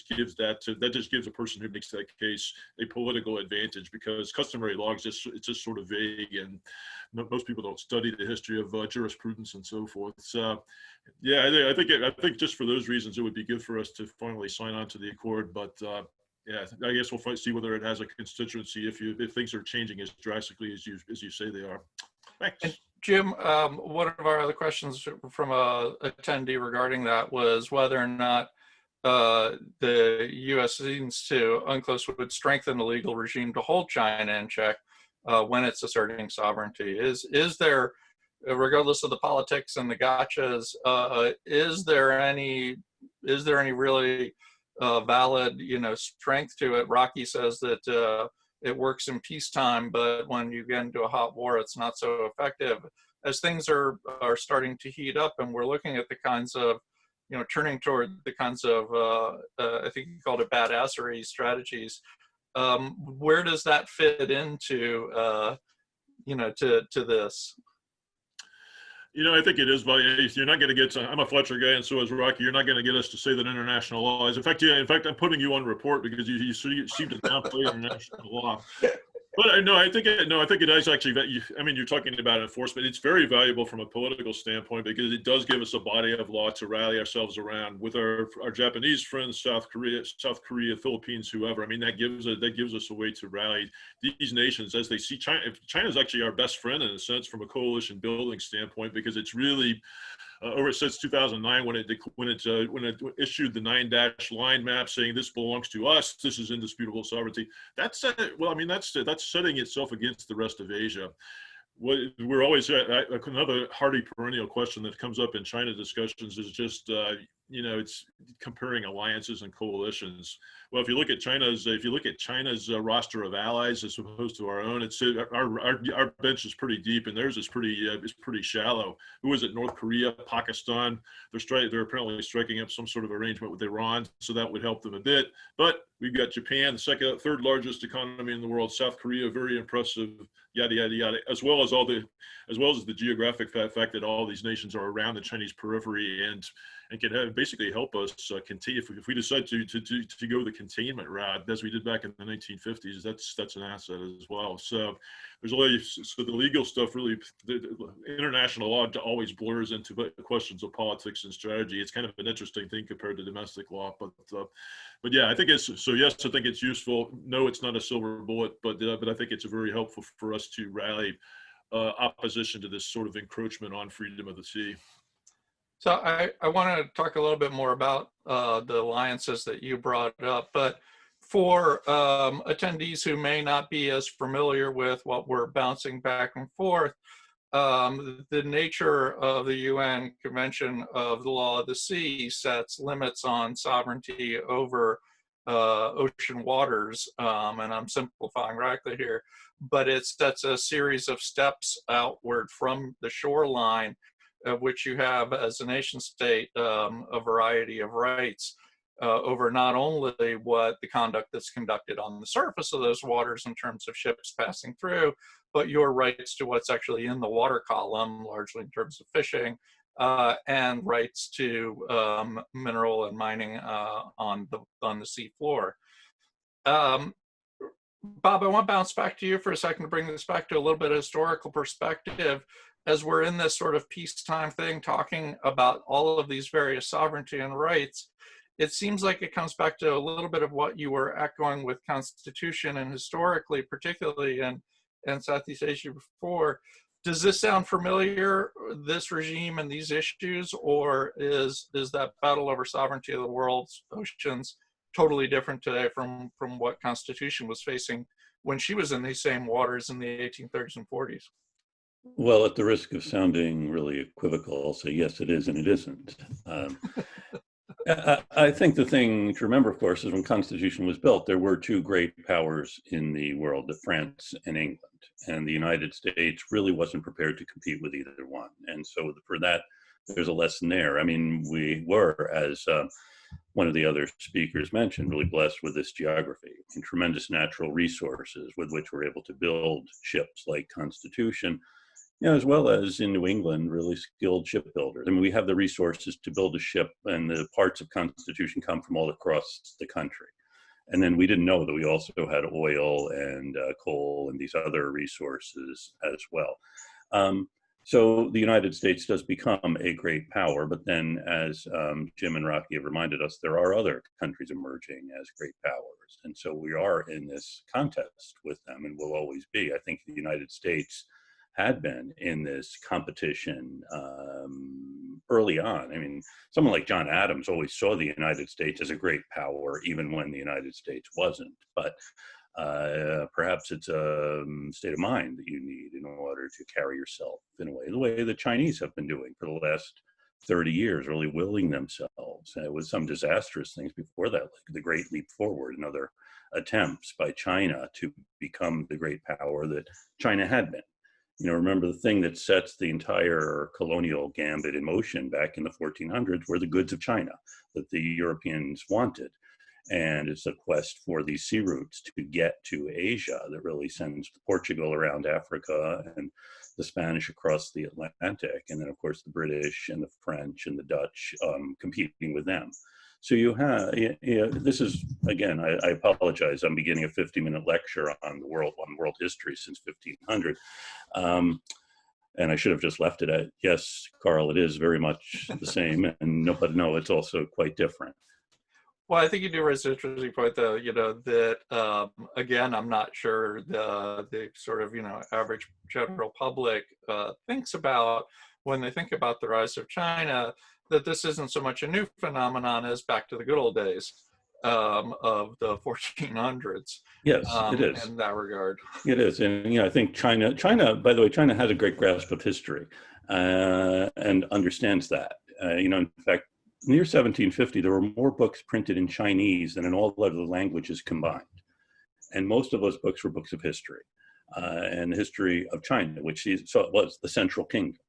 gives a person who makes that case a political advantage, because customary law is just sort of vague, and most people don't study the history of jurisprudence and so forth. So, yeah, I think just for those reasons, it would be good for us to finally sign on to the accord. But yeah, I guess we'll see whether it has a constituency if things are changing as drastically as you say they are. Thanks. And Jim, one of our other questions from a attendee regarding that was whether or not the U.S. needs to, UNCLOS would strengthen the legal regime to hold China in check when it's asserting sovereignty. Is there, regardless of the politics and the gotchas, is there any really valid, strength to it? Rocky says that it works in peacetime, but when you get into a hot war, it's not so effective. as things are starting to heat up and we're looking at the kinds of, turning toward the kinds of, I think you called it badassery strategies, where does that fit into, to this? I think it is, but you're not going to get. I'm a Fletcher guy, and so is Rocky. You're not going to get us to say that international law is. In fact, I'm putting you on report because you seem to downplay international law. But no, I think it is actually that you're talking about enforcement. It's very valuable from a political standpoint because it does give us a body of law to rally ourselves around with our Japanese friends, South Korea, Philippines, whoever. That gives us a way to rally these nations as they see China. China's actually our best friend in a sense from a coalition building standpoint because it's really over since 2009 when it issued the 9-dash line map saying this belongs to us, this is indisputable sovereignty. That's setting itself against the rest of Asia. We're always another hardy perennial question that comes up in China discussions is just it's comparing alliances and coalitions. Well, if you look at China's roster of allies as opposed to our own, it's our bench is pretty deep and theirs is pretty shallow. Who is it? North Korea, Pakistan. They're apparently striking up some sort of arrangement with Iran, so that would help them a bit. But we've got Japan, the third largest economy in the world. South Korea, very impressive. Yada yada yada. As well as the geographic fact that all these nations are around the Chinese periphery and can basically help us continue if we decide to go the containment route as we did back in the 1950s. That's an asset as well. So there's the legal stuff really, the international law always blurs into the questions of politics and strategy. It's kind of an interesting thing compared to domestic law, but yeah, I think it's useful. No, it's not a silver bullet, but I think it's very helpful for us to rally opposition to this sort of encroachment on freedom of the sea. So I want to talk a little bit more about the alliances that you brought up, but for attendees who may not be as familiar with what we're bouncing back and forth, the nature of the UN Convention of the Law of the Sea sets limits on sovereignty over ocean waters, and I'm simplifying radically here, but it sets a series of steps outward from the shoreline of which you have, as a nation state, a variety of rights over not only what the conduct that's conducted on the surface of those waters in terms of ships passing through, but your rights to what's actually in the water column, largely in terms of fishing, and rights to mineral and mining on the sea floor. Bob, I want to bounce back to you for a second to bring this back to a little bit of historical perspective. As we're in this sort of peacetime thing, talking about all of these various sovereignty and rights, it seems like it comes back to a little bit of what you were echoing with Constitution and historically, particularly in Southeast Asia before. Does this sound familiar, this regime and these issues, or is that battle over sovereignty of the world's oceans totally different today from what Constitution was facing when she was in these same waters in the 1830s and 40s? Well, at the risk of sounding really equivocal, I'll say yes, it is and it isn't. I think the thing to remember, of course, is when Constitution was built, there were two great powers in the world, France and England. And the United States really wasn't prepared to compete with either one. And so for that, there's a lesson there. We were, as one of the other speakers mentioned, really blessed with this geography and tremendous natural resources with which we're able to build ships like Constitution, as well as in New England, really skilled shipbuilders. We have the resources to build a ship, and the parts of Constitution come from all across the country. And then we didn't know that we also had oil and coal and these other resources as well. So the United States does become a great power, but then as Jim and Rocky have reminded us, there are other countries emerging as great powers. And so we are in this contest with them and will always be. I think the United States had been in this competition early on. Someone like John Adams always saw the United States as a great power, even when the United States wasn't. But perhaps it's a state of mind that you need in order to carry yourself in a way, the way the Chinese have been doing for the last 30 years, really willing themselves. With some disastrous things before that, like the Great Leap Forward and other attempts by China to become the great power that China had been. remember the thing that sets the entire colonial gambit in motion back in the 1400s were the goods of China that the Europeans wanted. And it's a quest for these sea routes to get to Asia that really sends Portugal around Africa and the Spanish across the Atlantic. And then, of course, the British and the French and the Dutch competing with them. So you have, this is, again, I apologize, I'm beginning a 50-minute lecture on world history since 1500. And I should have just left it at, yes, Carl, it is very much the same. But no, it's also quite different. Well, I think you do raise an interesting point, though, that, again, I'm not sure the sort of, average general public thinks about when they think about the rise of China, that this isn't so much a new phenomenon as back to the good old days of the 1400s. Yes, it is. In that regard. It is. And, I think China, by the way, China has a great grasp of history and understands that. In fact, in the year 1750, there were more books printed in Chinese than in all other languages combined. And most of those books were books of history and the history of China, so it was the Central Kingdom.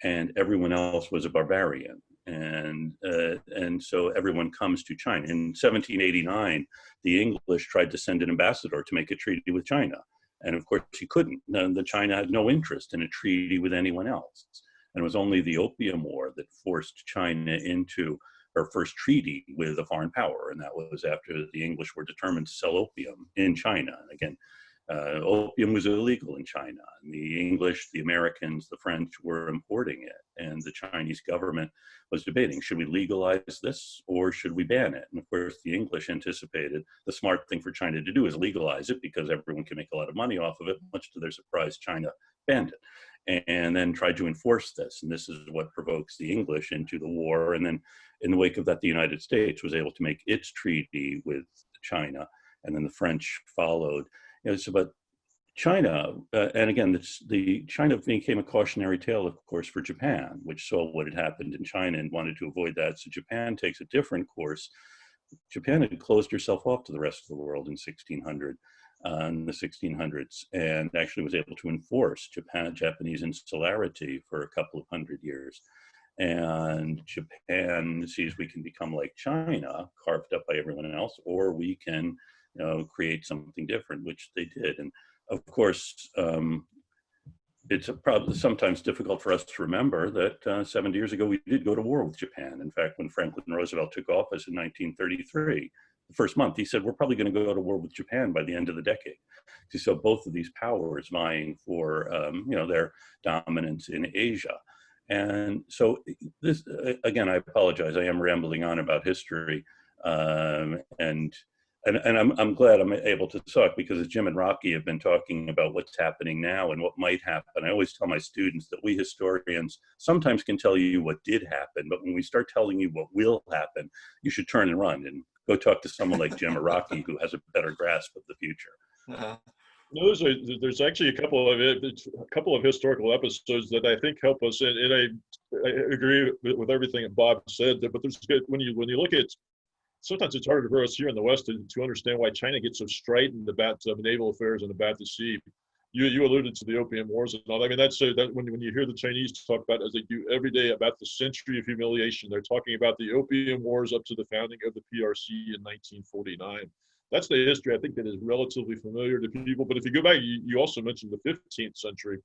And everyone else was a barbarian. And so everyone comes to China. In 1789, the English tried to send an ambassador to make a treaty with China. And of course, he couldn't. China had no interest in a treaty with anyone else. And it was only the Opium War that forced China into her first treaty with a foreign power. And that was after the English were determined to sell opium in China. And again, opium was illegal in China. And the English, the Americans, the French were importing it. And the Chinese government was debating, should we legalize this or should we ban it? And of course, the English anticipated the smart thing for China to do is legalize it because everyone can make a lot of money off of it. Much to their surprise, China banned it and then tried to enforce this. And this is what provokes the English into the war. And then in the wake of that, the United States was able to make its treaty with China. And then the French followed. But China, and again, China became a cautionary tale, of course, for Japan, which saw what had happened in China and wanted to avoid that. So Japan takes a different course. Japan had closed herself off to the rest of the world in the 1600s, and actually was able to enforce Japanese insularity for a couple of hundred years. And Japan sees we can become like China, carved up by everyone else, or we can create something different, which they did. And of course, it's sometimes difficult for us to remember that 70 years ago, we did go to war with Japan. In fact, when Franklin Roosevelt took office in 1933, the first month, he said, we're probably going to go to war with Japan by the end of the decade. So both of these powers vying for, their dominance in Asia. And so this, again, I apologize, I am rambling on about history. And I'm glad I'm able to talk because as Jim and Rocky have been talking about what's happening now and what might happen, I always tell my students that we historians sometimes can tell you what did happen, but when we start telling you what will happen, you should turn and run and go talk to someone like Jim or Rocky who has a better grasp of the future. Uh-huh. There's actually a couple of historical episodes that I think help us, and I agree with everything that Bob said. But there's when you look at, sometimes it's harder for us here in the West to understand why China gets so strident about naval affairs and about the sea. You alluded to the Opium Wars and all. I mean, that's that when you hear the Chinese talk about, as they do every day, about the century of humiliation, they're talking about the Opium Wars up to the founding of the PRC in 1949. That's the history I think that is relatively familiar to people. But if you go back, you also mentioned the 15th century.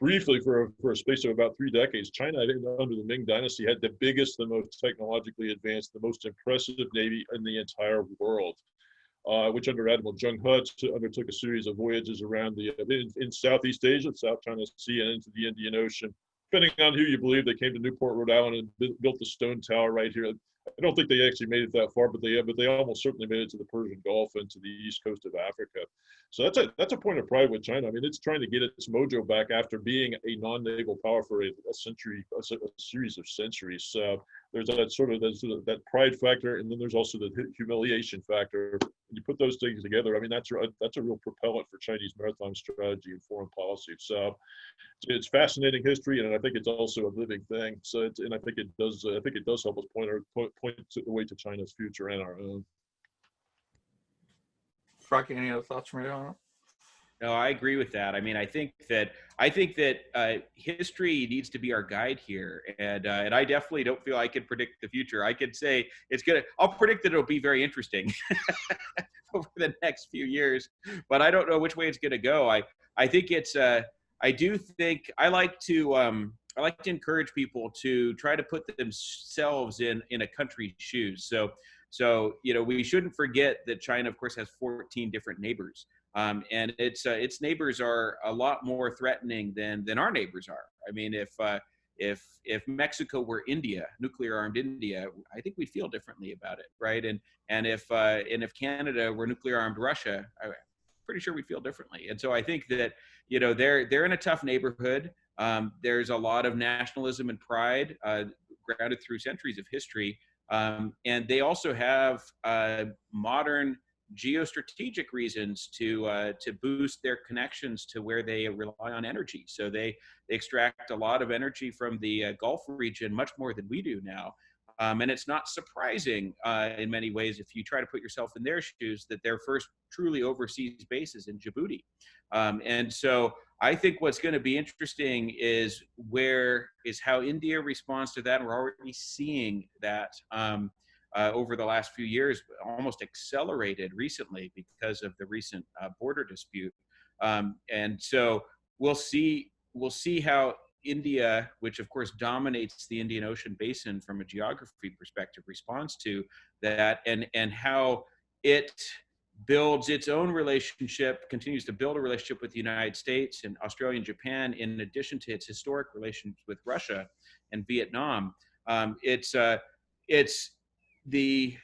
Briefly, for a space of about 3 decades, China, under the Ming Dynasty, had the biggest, the most technologically advanced, the most impressive navy in the entire world, which under Admiral Zheng He undertook a series of voyages around in Southeast Asia, South China Sea, and into the Indian Ocean. Depending on who you believe, they came to Newport, Rhode Island, and built the Stone Tower right here. I don't think they actually made it that far, but they almost certainly made it to the Persian Gulf and to the east coast of Africa. So that's a point of pride with China. I mean, it's trying to get its mojo back after being a non-naval power for a series of centuries. So there's that pride factor, and then there's also the humiliation factor. When you put those things together, I mean, that's a real propellant for Chinese maritime strategy and foreign policy. So it's fascinating history, and I think it's also a living thing. So I think it does help us point the way to China's future and our own. Rocky, any other thoughts from you on it? No, I agree with that. I mean, I think that history needs to be our guide here, and I definitely don't feel I can predict the future. I could say it's gonna. I'll predict that it'll be very interesting over the next few years, but I don't know which way it's gonna go. I think it's. I do think I like to encourage people to try to put themselves in a country's shoes. So you know, we shouldn't forget that China, of course, has 14 different neighbors. And its neighbors are a lot more threatening than our neighbors are. I mean, if Mexico were India, nuclear armed India, I think we'd feel differently about it, right? And if Canada were nuclear armed Russia, I'm pretty sure we'd feel differently. And so I think that, you know, they're in a tough neighborhood. There's a lot of nationalism and pride grounded through centuries of history, and they also have modern geostrategic reasons to boost their connections to where they rely on energy. So they extract a lot of energy from the Gulf region, much more than we do now. And it's not surprising in many ways, if you try to put yourself in their shoes, that their first truly overseas base is in Djibouti. And so I think what's going to be interesting is how India responds to that. And we're already seeing that over the last few years, almost accelerated recently because of the recent border dispute. And so we'll see how India, which of course dominates the Indian Ocean basin from a geography perspective, responds to that, and how it builds its own relationship, continues to build a relationship with the United States and Australia and Japan, in addition to its historic relations with Russia and Vietnam. It's the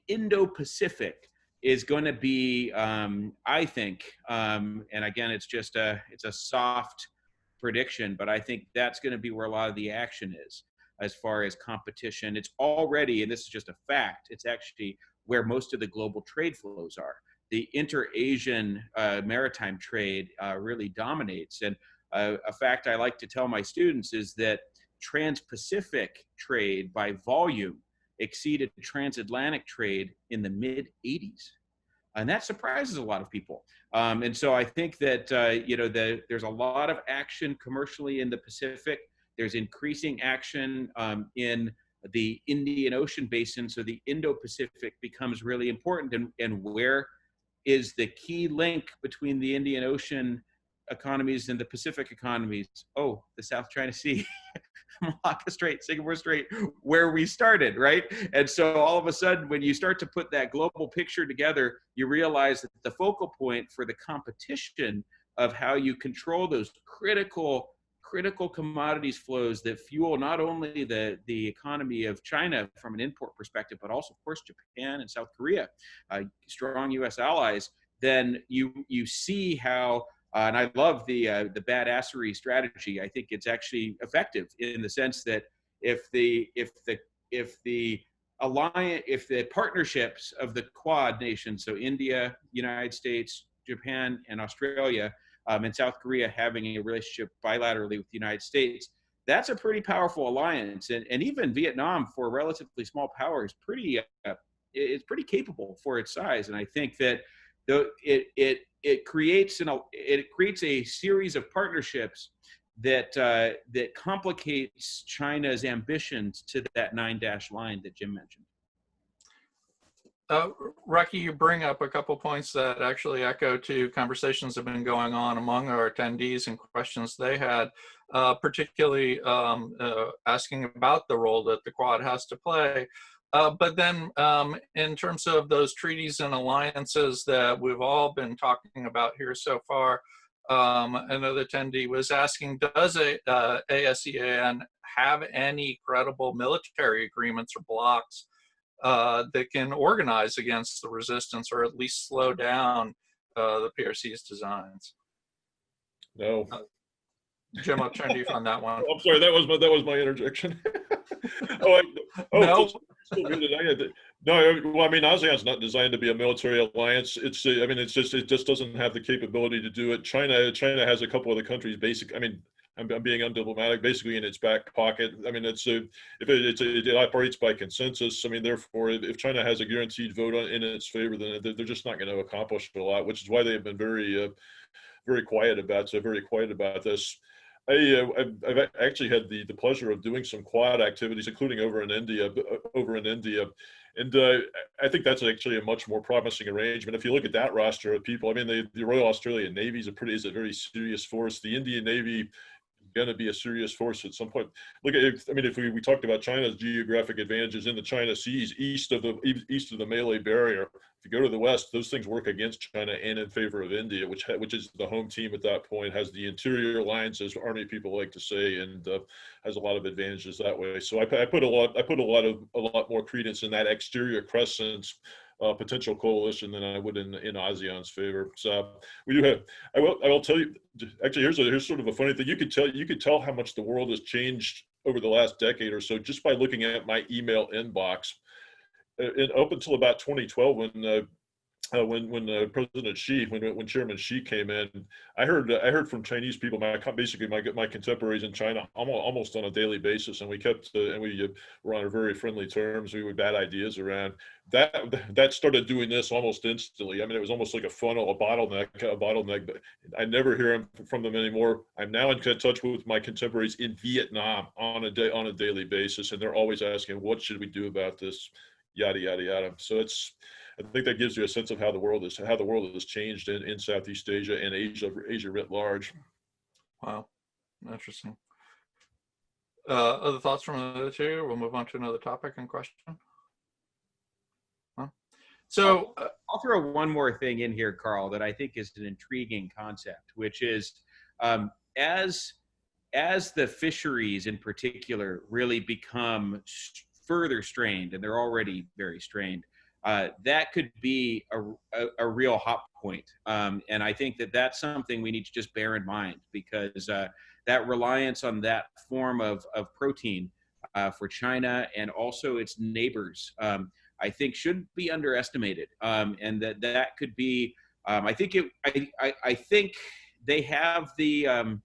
Indo-Pacific is going to be, I think, and again, it's a soft prediction, but I think that's going to be where a lot of the action is as far as competition. It's already, and this is just a fact, it's actually where most of the global trade flows are. The inter-Asian maritime trade really dominates. And a fact I like to tell my students is that trans-Pacific trade by volume exceeded transatlantic trade in the mid-'80s. And that surprises a lot of people. And so I think that, there's a lot of action commercially in the Pacific. There's increasing action in the Indian Ocean basin. So the Indo-Pacific becomes really important. And where is the key link between the Indian Ocean economies and the Pacific economies? Oh, the South China Sea. Malacca Strait, Singapore Strait, where we started, right? And so all of a sudden, when you start to put that global picture together, you realize that the focal point for the competition of how you control those critical commodities flows that fuel not only the economy of China from an import perspective, but also, of course, Japan and South Korea, strong U.S. allies, then you see how. And I love the badassery strategy. I think it's actually effective in the sense that if the partnerships of the Quad nations, so India, United States, Japan, and Australia, and South Korea having a relationship bilaterally with the United States, that's a pretty powerful alliance. And even Vietnam, for a relatively small power, is pretty capable for its size. And I think that it creates a series of partnerships that complicates China's ambitions to that 9-dash line that Jim mentioned. Rocky, you bring up a couple points that actually echo to conversations that have been going on among our attendees and questions they had, particularly asking about the role that the Quad has to play. But then in terms of those treaties and alliances that we've all been talking about here so far, another attendee was asking, does ASEAN have any credible military agreements or blocks that can organize against the resistance or at least slow down the PRC's designs? No. Jim, I'll turn to you on that one. I'm sorry, that was my interjection. No. No, well, I mean, ASEAN's not designed to be a military alliance. It just doesn't have the capability to do it. China has a couple of the countries I'm being undiplomatic, basically in its back pocket. I mean, it operates by consensus. I mean, therefore, if China has a guaranteed vote in its favor, then they're just not going to accomplish a lot, which is why they have been very very quiet about this. I've actually had the pleasure of doing some quad activities, including over in India, and I think that's actually a much more promising arrangement. If you look at that roster of people, I mean, the Royal Australian Navy is a very serious force. The Indian Navy going to be a serious force at some point. Look at, if we talked about China's geographic advantages in the China Seas, east of the Malay Barrier. If you go to the west, those things work against China and in favor of India, which is the home team at that point, has the interior lines, as Army people like to say, and has a lot of advantages that way. So I put a lot more credence in that exterior crescent potential coalition than I would in ASEAN's favor. So we do have. I will tell you. Actually, here's sort of a funny thing. You could tell how much the world has changed over the last decade or so just by looking at my email inbox. And up until about 2012, when President Xi, when Chairman Xi came in, I heard from Chinese people, my contemporaries in China, almost on a daily basis, and we were on very friendly terms. We would bat ideas around. That started doing this almost instantly. I mean, it was almost like a funnel, a bottleneck. But I never hear from them anymore. I'm now in touch with my contemporaries in Vietnam on a daily basis, and they're always asking, "What should we do about this?" Yada yada yada. So I think that gives you a sense of how the world has changed in Southeast Asia and Asia writ large. Wow, interesting. Other thoughts from the other two? We'll move on to another topic and question. Huh? So I'll throw one more thing in here, Carl, that I think is an intriguing concept, which is as the fisheries in particular really become further strained, and they're already very strained, that could be a real hot point. And I think that that's something we need to just bear in mind, because that reliance on that form of protein for China and also its neighbors, I think shouldn't be underestimated. And that could be, I think they have the,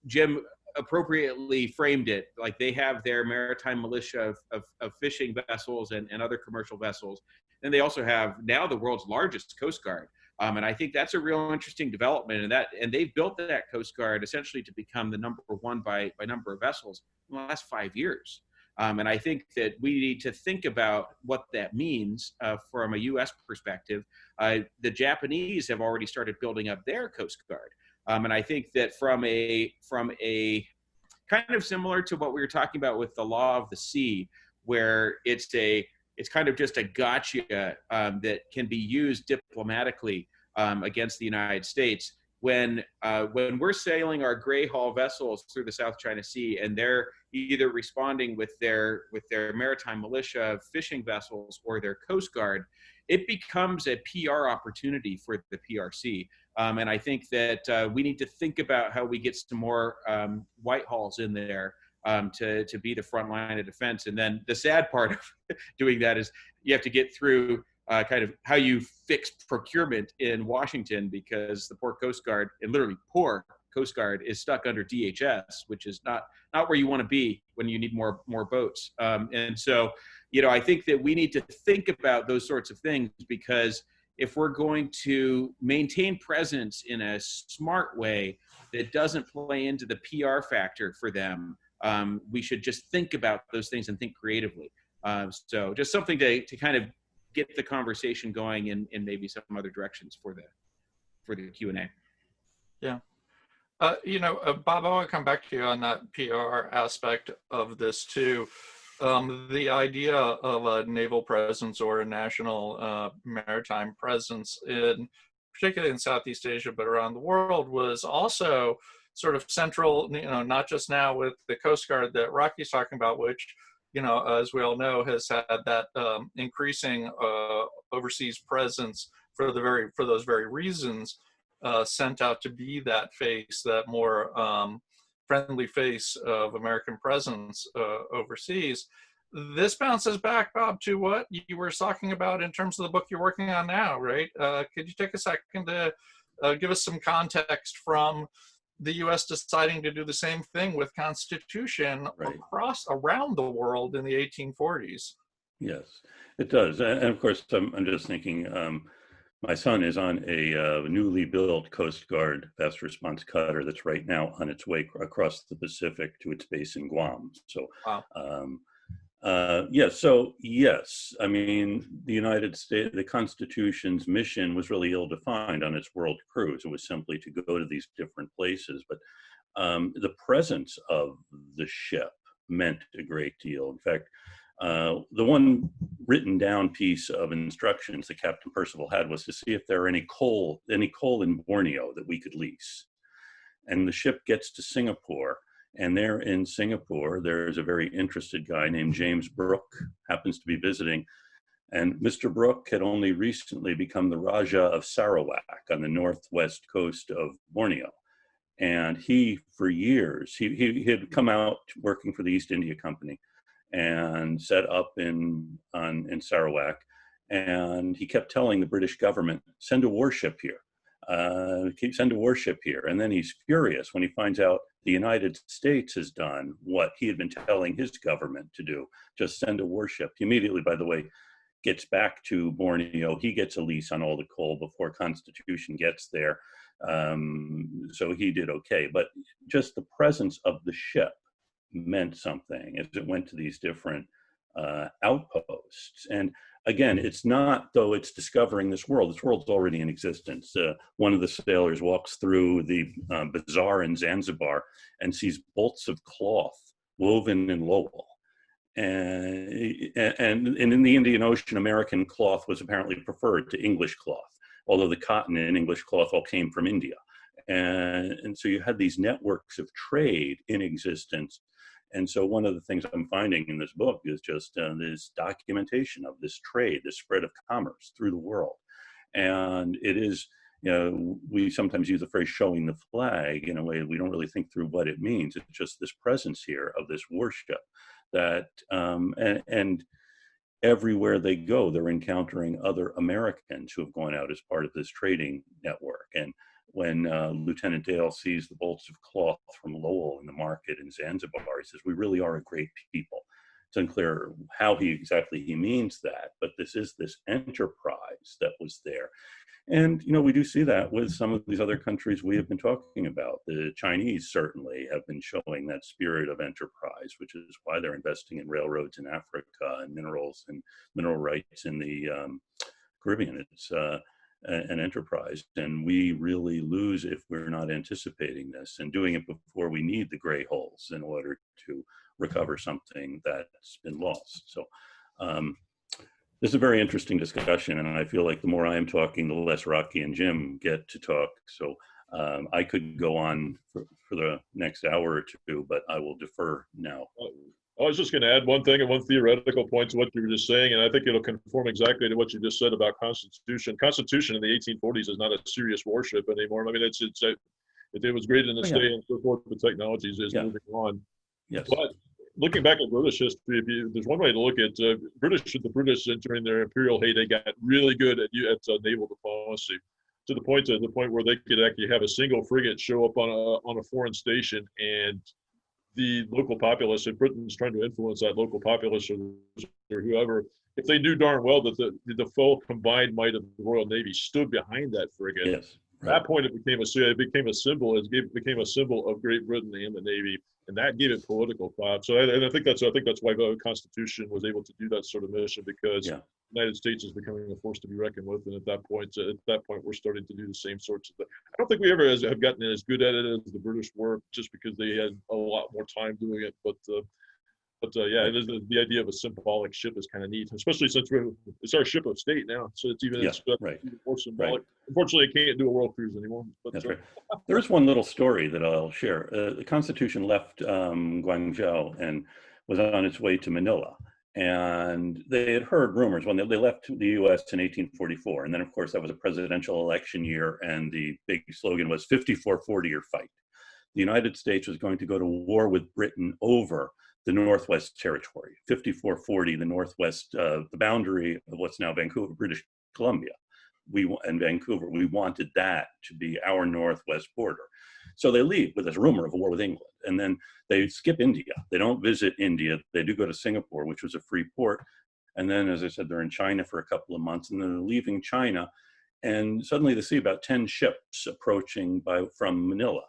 Jim appropriately framed it, like they have their maritime militia of fishing vessels and other commercial vessels. And they also have now the world's largest Coast Guard. And I think that's a real interesting development. And they've built that Coast Guard essentially to become the number one by number of vessels in the last 5 years. And I think that we need to think about what that means from a U.S. perspective. The Japanese have already started building up their Coast Guard. And I think that from a kind of similar to what we were talking about with the law of the sea, where it's kind of just a gotcha that can be used diplomatically against the United States. When we're sailing our gray hull vessels through the South China Sea, and they're either responding with their maritime militia fishing vessels or their Coast Guard, it becomes a PR opportunity for the PRC. And I think that we need to think about how we get some more white hulls in there to be the front line of defense. And then the sad part of doing that is you have to get through kind of how you fix procurement in Washington, because the poor Coast Guard, and literally poor Coast Guard, is stuck under DHS, which is not where you want to be when you need more boats. And so, I think that we need to think about those sorts of things, because if we're going to maintain presence in a smart way that doesn't play into the PR factor for them, we should just think about those things and think creatively. So just something to kind of get the conversation going in maybe some other directions for the Q&A. Yeah. Bob, I want to come back to you on that PR aspect of this too. The idea of a naval presence or a national maritime presence, particularly in Southeast Asia, but around the world, was also sort of central, not just now with the Coast Guard that Rocky's talking about, which, as we all know, has had that increasing overseas presence for those very reasons, sent out to be that face, that more friendly face of American presence overseas. This bounces back, Bob, to what you were talking about in terms of the book you're working on now, right? Could you take a second to give us some context from the U.S. deciding to do the same thing with Constitution around the world in the 1840s? Yes, it does. And of course, I'm just thinking, My son is on a newly built Coast Guard fast response cutter that's right now on its way across the Pacific to its base in Guam. So, Wow. yes, I mean, the United States, the Constitution's mission was really ill-defined on its world cruise. It was simply to go to these different places, but the presence of the ship meant a great deal. In fact, the one written down piece of instructions that Captain Percival had was to see if there are any coal in Borneo that we could lease. And the ship gets to Singapore, and there in Singapore, there's a very interested guy named James Brooke, happens to be visiting. And Mr. Brooke had only recently become the Raja of Sarawak on the northwest coast of Borneo. And he, for years, he had come out working for the East India Company and set up in Sarawak. And he kept telling the British government, send a warship here, send a warship here. And then he's furious when he finds out the United States has done what he had been telling his government to do, just send a warship. He immediately, by the way, gets back to Borneo. He gets a lease on all the coal before Constitution gets there. So he did okay. But just the presence of the ship meant something as it went to these different outposts. And again, it's not, though, it's discovering this world. This world's already in existence. One of the sailors walks through the bazaar in Zanzibar and sees bolts of cloth woven in Lowell. And in the Indian Ocean, American cloth was apparently preferred to English cloth, although the cotton and English cloth all came from India. And so you had these networks of trade in existence. And so one of the things I'm finding in this book is just this documentation of this trade, this spread of commerce through the world. And it is, we sometimes use the phrase showing the flag in a way we don't really think through what it means. It's just this presence here of this warship that, and everywhere they go, they're encountering other Americans who have gone out as part of this trading network. And when Lieutenant Dale sees the bolts of cloth from Lowell in the market in Zanzibar, he says, we really are a great people. It's unclear how exactly he means that, but this is this enterprise that was there. And, we do see that with some of these other countries we have been talking about. The Chinese certainly have been showing that spirit of enterprise, which is why they're investing in railroads in Africa and minerals and mineral rights in the Caribbean. It's an enterprise, and we really lose if we're not anticipating this and doing it before we need the gray holes in order to recover something that's been lost. So this is a very interesting discussion, and I feel like the more I am talking, the less Rocky and Jim get to talk. So I could go on for the next hour or two, but I will defer now. I was just going to add one thing and one theoretical point to what you were just saying, and I think it'll conform exactly to what you just said about Constitution. Constitution in the 1840s is not a serious warship anymore. I mean, it was great in its day and so forth, but technology is moving on. Yes. But looking back at British history, there's one way to look at the British during their imperial heyday got really good at naval diplomacy to the point where they could actually have a single frigate show up on a foreign station, and the local populace, if Britain's trying to influence that local populace or whoever, if they knew darn well that the full combined might of the Royal Navy stood behind that frigate, yes, right. At that point it became a symbol. It became a symbol of Great Britain and the Navy, and that gave it political clout. So I think that's why the Constitution was able to do that sort of mission, because the United States is becoming a force to be reckoned with, and at that point we're starting to do the same sorts of things. I don't think we ever have gotten as good at it as the British were, just because they had a lot more time doing it. But it is, the idea of a symbolic ship is kind of neat, especially since it's our ship of state now. So it's even, even more symbolic. Right. Unfortunately, I can't do a world cruise anymore. But, that's right. There's one little story that I'll share. The Constitution left Guangzhou and was on its way to Manila. And they had heard rumors when they left the U.S. in 1844. And then, of course, that was a presidential election year. And the big slogan was 54-40 or fight. The United States was going to go to war with Britain over the Northwest Territory, 54-40, the Northwest, the boundary of what's now Vancouver, British Columbia. And Vancouver, we wanted that to be our Northwest border. So they leave with this rumor of a war with England. And then they skip India. They don't visit India. They do go to Singapore, which was a free port. And then, as I said, they're in China for a couple of months, and then they're leaving China. and suddenly they see about 10 ships approaching from Manila.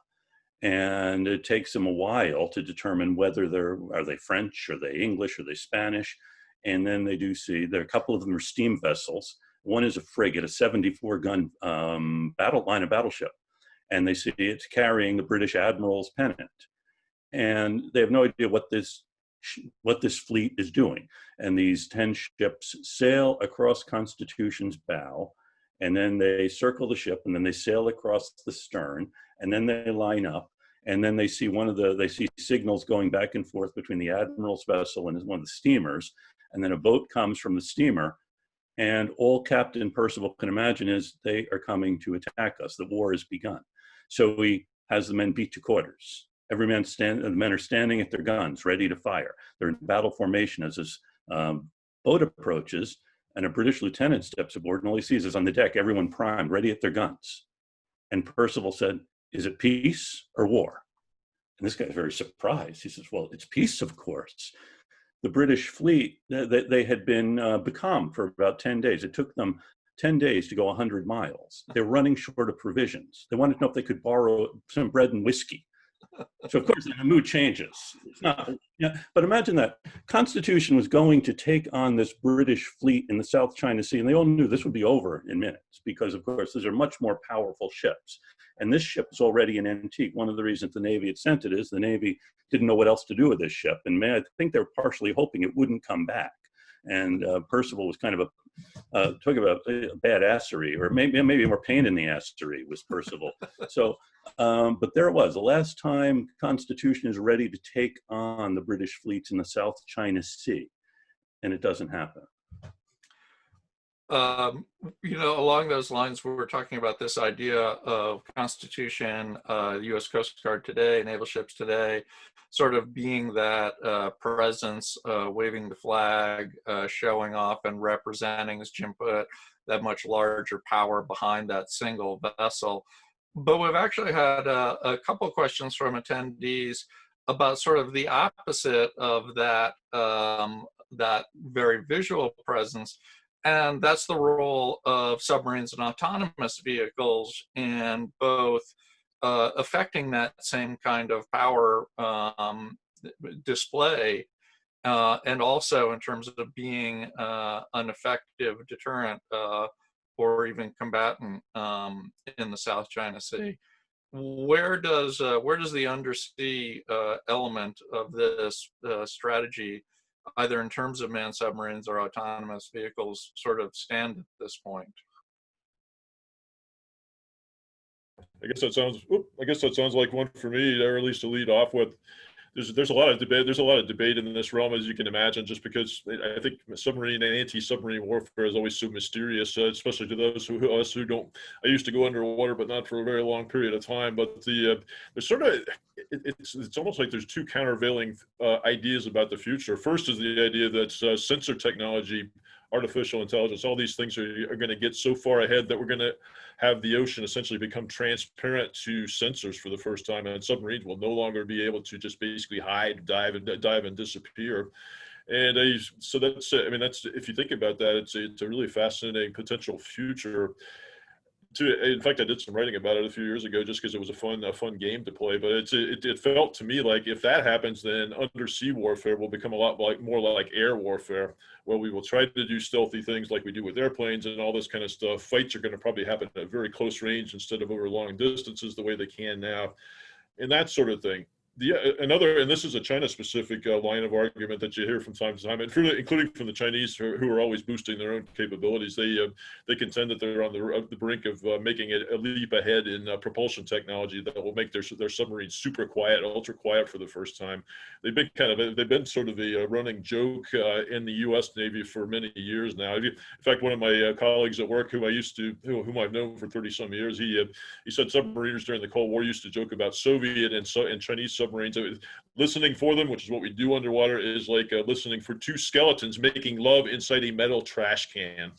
And it takes them a while to determine whether are they French, are they English, are they Spanish? And then they do see a couple of them are steam vessels. One is a frigate, a 74-gun line of battleship. And they see it's carrying the British Admiral's pennant. And they have no idea what this fleet is doing. And these 10 ships sail across Constitution's bow, and then they circle the ship, and then they sail across the stern, and then they line up, and then they see they see signals going back and forth between the Admiral's vessel and one of the steamers, and then a boat comes from the steamer, and all Captain Percival can imagine is they are coming to attack us. The war has begun. So he has the men beat to quarters. The men are standing at their guns, ready to fire. They're in battle formation as this boat approaches, and a British lieutenant steps aboard, and all he sees is on the deck, everyone primed, ready at their guns. And Percival said, "Is it peace or war?" And this guy's very surprised. He says, "Well, it's peace, of course." The British fleet, they had been becalmed for about 10 days. It took them 10 days to go 100 miles. They're running short of provisions. They wanted to know if they could borrow some bread and whiskey. So of course the mood changes. It's not, but imagine that Constitution was going to take on this British fleet in the South China Sea, and they all knew this would be over in minutes because, of course, these are much more powerful ships. And this ship is already an antique. One of the reasons the Navy had sent it is the Navy didn't know what else to do with this ship, and I think they were partially hoping it wouldn't come back. And Percival was kind of talking about badassery, or maybe more pain in the assery was Percival. So, but there it was, the last time Constitution is ready to take on the British fleets in the South China Sea, and it doesn't happen. Along those lines, we were talking about this idea of Constitution, U.S. Coast Guard today, naval ships today, sort of being that presence, waving the flag, showing off and representing, as Jim put it, that much larger power behind that single vessel. But we've actually had a couple of questions from attendees about sort of the opposite of that, that very visual presence. And that's the role of submarines and autonomous vehicles in both affecting that same kind of power display, and also in terms of being an effective deterrent or even combatant in the South China Sea. Where does the undersea element of this strategy, either in terms of manned submarines or autonomous vehicles, sort of stand at this point? I guess that sounds like one for me, or at least to lead off with. There's a lot of debate. There's a lot of debate in this realm, as you can imagine, just because I think submarine and anti-submarine warfare is always so mysterious, especially to those who don't. I used to go underwater, but not for a very long period of time. But there's sort of it's almost like there's two countervailing ideas about the future. First is the idea that sensor technology, artificial intelligence, all these things are going to get so far ahead that we're going to have the ocean essentially become transparent to sensors for the first time, and submarines will no longer be able to just basically dive and disappear. And so that's, I mean, that's, if you think about that, it's a really fascinating potential future. In fact, I did some writing about it a few years ago just because it was a fun game to play. But it felt to me like if that happens, then undersea warfare will become a lot more like air warfare, where we will try to do stealthy things like we do with airplanes and all this kind of stuff. Fights are going to probably happen at very close range instead of over long distances the way they can now, and that sort of thing. And this is a China-specific line of argument that you hear from time to time, including from the Chinese, who are always boosting their own capabilities. They contend that they're on the brink of making a leap ahead in propulsion technology that will make their submarines super quiet, ultra quiet for the first time. They've been sort of a running joke in the U.S. Navy for many years now. In fact, one of my colleagues at work, whom I've known for 30 some years, he said submariners during the Cold War used to joke about Soviet and Chinese submarines. Listening for them, which is what we do underwater, is like listening for two skeletons making love inside a metal trash can.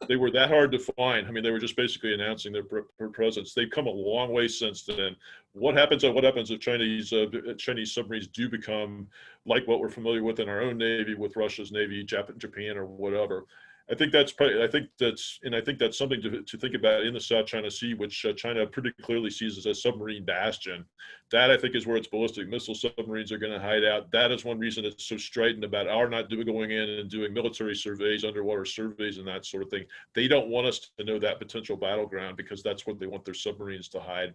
They were that hard to find. I mean, they were just basically announcing their presence. They've come a long way since then. What happens if Chinese submarines do become like what we're familiar with in our own Navy, with Russia's Navy, Japan, or whatever? I think that's probably, I think that's something to think about in the South China Sea, which China pretty clearly sees as a submarine bastion. That I think is where its ballistic missile submarines are going to hide out. That is one reason it's so strident about our not going in and doing military surveys, underwater surveys, and that sort of thing. They don't want us to know that potential battleground because that's where they want their submarines to hide.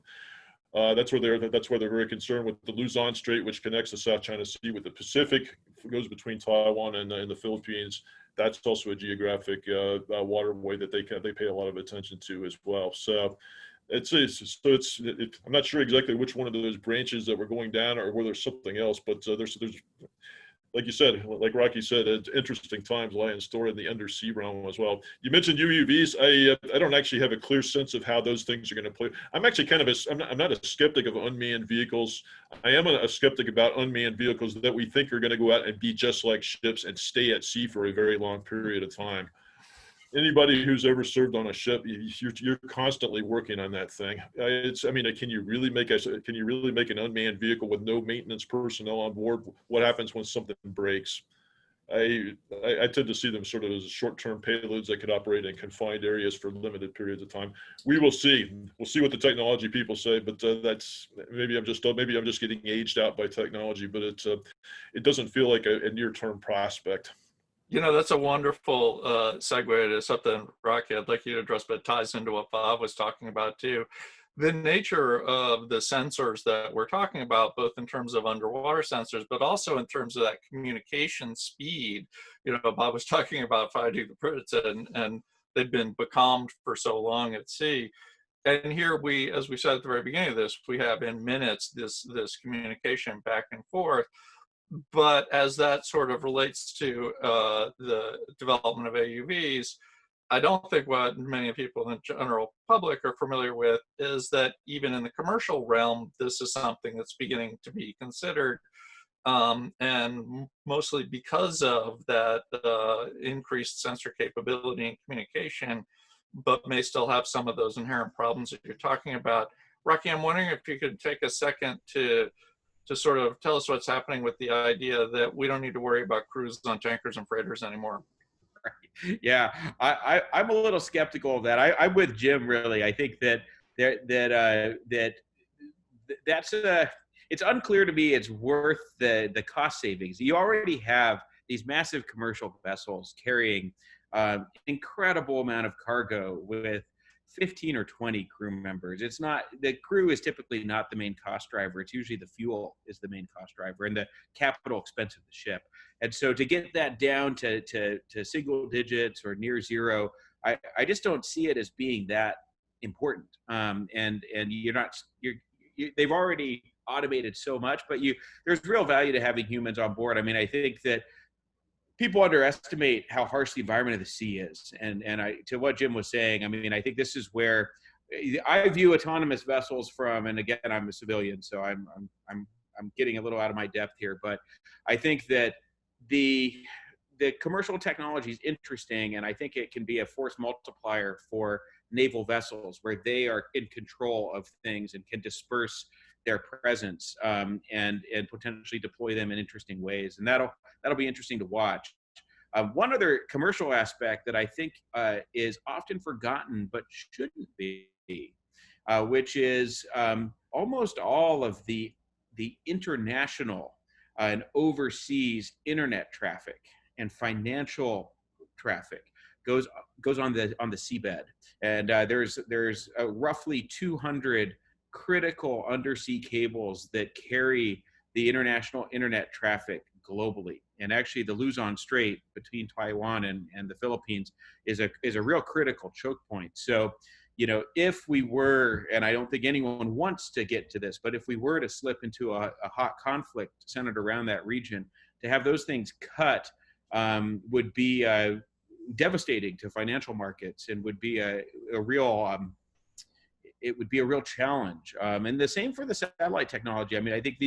That's where they're very concerned with the Luzon Strait, which connects the South China Sea with the Pacific, goes between Taiwan and the Philippines. That's also a geographic waterway that they pay a lot of attention to as well. So I'm not sure exactly which one of those branches that we're going down or whether there's something else, but there's like you said, like Rocky said, it's interesting times lie in store in the undersea realm as well. You mentioned UUVs. I don't actually have a clear sense of how those things are going to play. I'm actually I'm not a skeptic of unmanned vehicles. I am a skeptic about unmanned vehicles that we think are going to go out and be just like ships and stay at sea for a very long period of time. Anybody who's ever served on a ship, you're constantly working on that thing. Can you really make an unmanned vehicle with no maintenance personnel on board? What happens when something breaks? I tend to see them sort of as short-term payloads that could operate in confined areas for limited periods of time. We will see. We'll see what the technology people say, but that's maybe I'm just getting aged out by technology, but it doesn't feel like a near-term prospect. You know, that's a wonderful segue to something, Rocky, I'd like you to address, but it ties into what Bob was talking about too. The nature of the sensors that we're talking about, both in terms of underwater sensors, but also in terms of that communication speed. You know, Bob was talking about finding the birds, and they've been becalmed for so long at sea. And here we, as we said at the very beginning of this, we have in minutes this communication back and forth. But as that sort of relates to the development of AUVs, I don't think what many people in the general public are familiar with is that even in the commercial realm, this is something that's beginning to be considered. And mostly because of that increased sensor capability and communication, but may still have some of those inherent problems that you're talking about. Rocky, I'm wondering if you could take a second to sort of tell us what's happening with the idea that we don't need to worry about crews on tankers and freighters anymore. Yeah, I'm a little skeptical of that. I'm with Jim, really. I think that's it's unclear to me it's worth the cost savings. You already have these massive commercial vessels carrying incredible amount of cargo with 15 or 20 crew members. It's not, the crew is typically not the main cost driver. It's usually the fuel is the main cost driver and the capital expense of the ship. And so to get that down to single digits or near zero, I just don't see it as being that important. And they've already automated so much, but there's real value to having humans on board. I mean, I think that people underestimate how harsh the environment of the sea is. And to what Jim was saying, I mean, I think this is where I view autonomous vessels from, and again, I'm a civilian, so I'm getting a little out of my depth here, but I think that the commercial technology is interesting, and I think it can be a force multiplier for naval vessels where they are in control of things and can disperse their presence and potentially deploy them in interesting ways. And that'll be interesting to watch. One other commercial aspect that I think is often forgotten but shouldn't be, which is almost all of the international and overseas internet traffic and financial traffic goes on the seabed. And there's roughly 200 critical undersea cables that carry the international internet traffic globally. And actually the Luzon Strait between Taiwan and the Philippines is a real critical choke point. So, you know, if we were, and I don't think anyone wants to get to this, but if we were to slip into a hot conflict centered around that region, to have those things cut would be devastating to financial markets and would be a real it would be a real challenge. And the same for the satellite technology. I mean, I think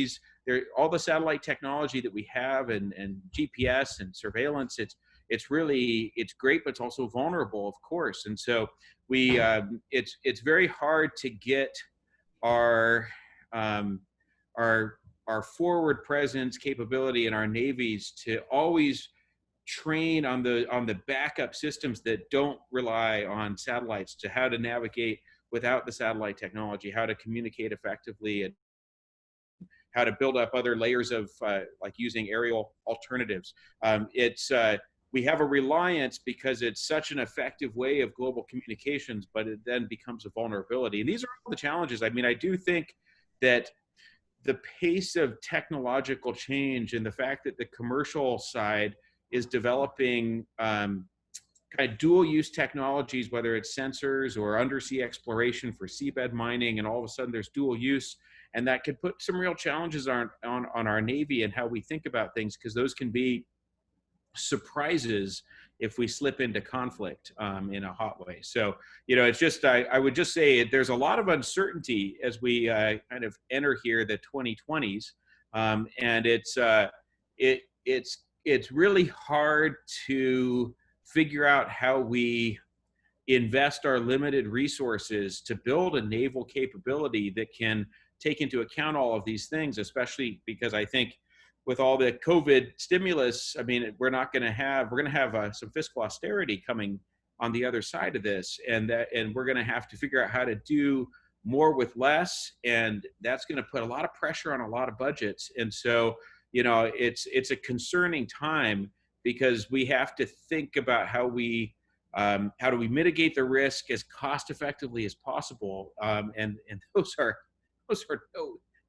all the satellite technology that we have and GPS and surveillance, it's great, but it's also vulnerable, of course. And so it's very hard to get our forward presence capability in our navies to always train on the backup systems that don't rely on satellites, to how to navigate without the satellite technology, how to communicate effectively, and how to build up other layers of like using aerial alternatives. We have a reliance because it's such an effective way of global communications, but it then becomes a vulnerability. And these are all the challenges. I mean, I do think that the pace of technological change and the fact that the commercial side is developing kind of dual use technologies, whether it's sensors or undersea exploration for seabed mining, and all of a sudden there's dual use, and that could put some real challenges on our Navy and how we think about things, because those can be surprises if we slip into conflict in a hot way. So, it's just, I would just say there's a lot of uncertainty as we kind of enter here the 2020s. And it's really hard to figure out how we invest our limited resources to build a naval capability that can take into account all of these things, especially because I think with all the COVID stimulus, I mean, we're going to have some fiscal austerity coming on the other side of this, and we're going to have to figure out how to do more with less, and that's going to put a lot of pressure on a lot of budgets. And so, it's a concerning time, because we have to think about how do we mitigate the risk as cost effectively as possible, and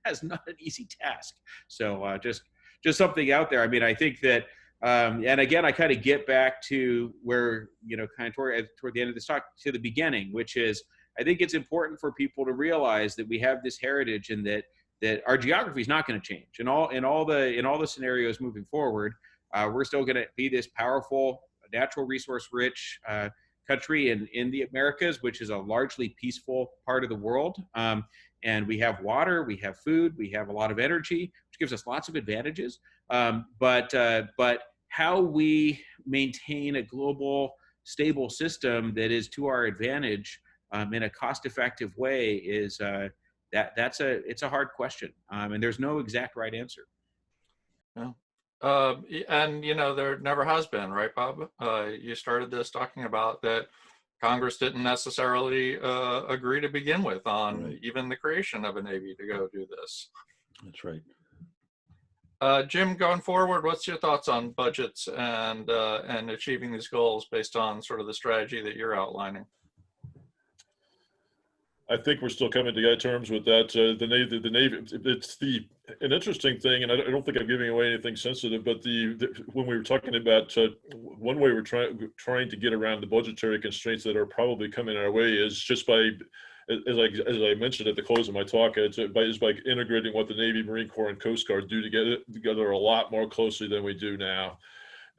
that's not an easy task. So just something out there. I mean, I think that, and again, I kind of get back to where, kind of toward the end of this talk, to the beginning, which is, I think it's important for people to realize that we have this heritage, and that our geography is not going to change. In all the scenarios moving forward, we're still going to be this powerful, natural resource rich country in the Americas, which is a largely peaceful part of the world. And we have water, we have food, we have a lot of energy, which gives us lots of advantages. But how we maintain a global, stable system that is to our advantage in a cost-effective way is it's a hard question, and there's no exact right answer. Yeah. And there never has been, right, Bob? You started this talking about that Congress didn't necessarily agree to begin with on even the creation of a Navy to go do this. That's right. Jim, going forward, what's your thoughts on budgets and achieving these goals based on sort of the strategy that you're outlining? I think we're still coming to terms with that. The Navy, it's an interesting thing, and I don't think I'm giving away anything sensitive, but when we were talking about one way we're trying to get around the budgetary constraints that are probably coming our way is just by, as I mentioned at the close of my talk, is by integrating what the Navy, Marine Corps, and Coast Guard do together a lot more closely than we do now.